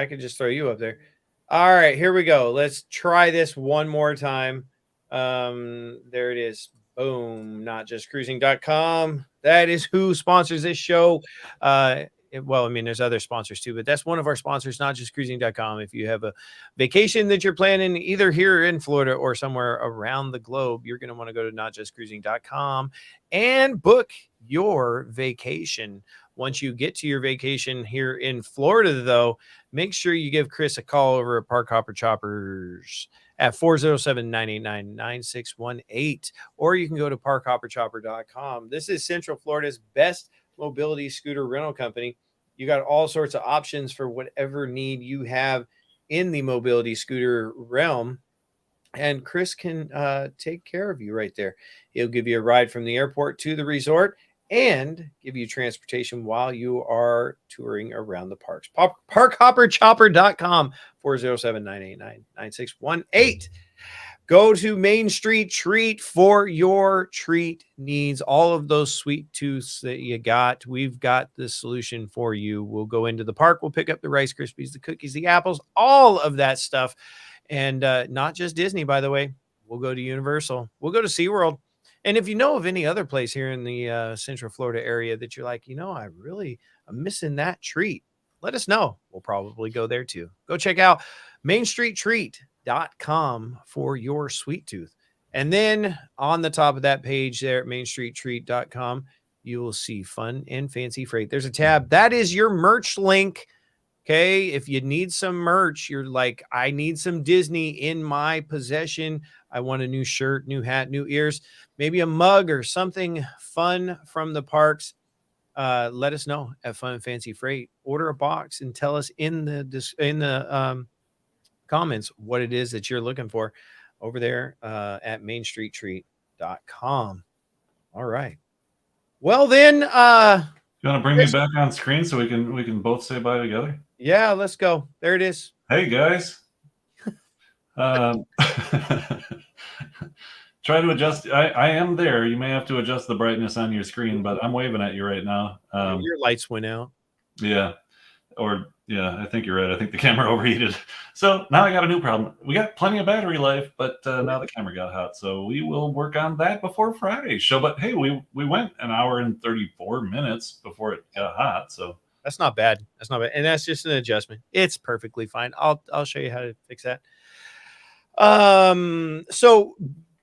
could just throw you up there. All right, here we go. Let's try this one more time. There it is. Boom. NotJustCruising.com. That is who sponsors this show. Well, I mean, there's other sponsors too, but that's one of our sponsors, NotJustCruising.com. If you have a vacation that you're planning either here in Florida or somewhere around the globe, you're going to want to go to NotJustCruising.com and book your vacation. Once you get to your vacation here in Florida, though, make sure you give Chris a call over at Park Hopper Choppers at 407-989-9618, or you can go to parkhopperchopper.com. This is Central Florida's best mobility scooter rental company. You got all sorts of options for whatever need you have in the mobility scooter realm, and Chris can take care of you right there. He'll give you a ride from the airport to the resort and give you transportation while you are touring around the parks. Parkhopperchopper.com, 407-989-9618. Go to Main Street Treat for your treat needs. All of those sweet tooths that you got, we've got the solution for you. We'll go into the park. We'll pick up the Rice Krispies, the cookies, the apples, all of that stuff. And not just Disney, by the way. We'll go to Universal. We'll go to SeaWorld. And if you know of any other place here in the Central Florida area that you're like, I'm missing that treat, let us know. We'll probably go there too. Go check out MainStreetTreat.com for your sweet tooth. And then on the top of that page there at MainStreetTreat.com, you will see Fun and Fancy Freight. There's a tab. That is your merch link. Okay, if you need some merch, you're like, I need some Disney in my possession. I want a new shirt, new hat, new ears, maybe a mug or something fun from the parks. Let us know at Fun and Fancy Freight. Order a box and tell us in the comments what it is that you're looking for over there at MainStreetTreat.com. All right. Well then, you want to bring me back on screen so we can both say bye together? Yeah, let's go. There it is. Hey guys. Try to adjust. I am there. You may have to adjust the brightness on your screen, but I'm waving at you right now. Your lights went out. Yeah. I think you're right. I think the camera overheated. So now I got a new problem. We got plenty of battery life, but now the camera got hot. So we will work on that before Friday's show. But hey, we went an hour and 34 minutes before it got hot. So that's not bad. And that's just an adjustment. It's perfectly fine. I'll show you how to fix that. So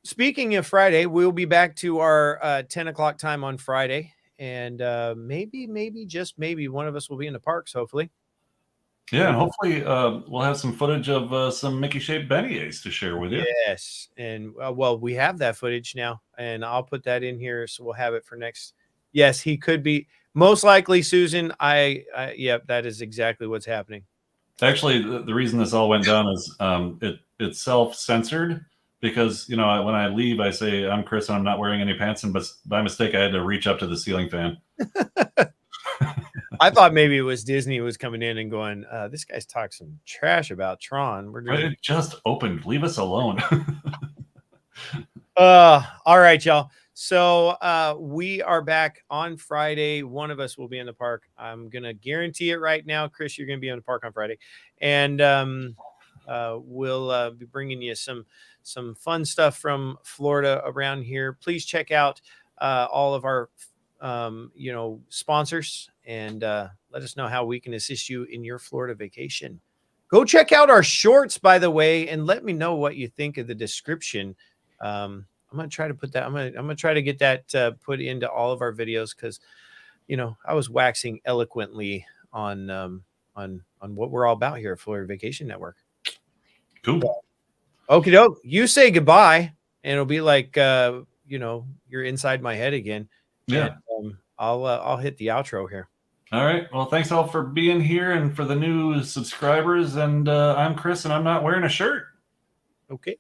speaking of Friday, we'll be back to our 10 o'clock time on Friday. And maybe just maybe one of us will be in the parks, hopefully. Yeah, and hopefully we'll have some footage of some Mickey-shaped beignets to share with you. Yes, and we have that footage now, and I'll put that in here, so we'll have it for next. Yes, he could be most likely, Susan. That is exactly what's happening. Actually, the reason this all went down is it's self-censored. Because, when I leave, I say, I'm Chris and I'm not wearing any pants. And but by mistake, I had to reach up to the ceiling fan. I thought maybe it was Disney was coming in and going, this guy's talking some trash about Tron. It just opened. Leave us alone. All right, y'all. So we are back on Friday. One of us will be in the park. I'm gonna guarantee it right now. Chris, you're gonna be in the park on Friday, and we'll be bringing you some fun stuff from Florida around here. Please check out all of our sponsors, and let us know how we can assist you in your Florida vacation. Go check out our shorts, by the way, and let me know what you think of the description. I'm gonna try to put that. I'm gonna try to get that put into all of our videos, because I was waxing eloquently on what we're all about here at Florida Vacation Network. Cool. Okie doke. You say goodbye, and it'll be like you're inside my head again. Yeah. And, I'll hit the outro here. All right. Well, thanks all for being here and for the new subscribers. And I'm Chris, and I'm not wearing a shirt. Okay.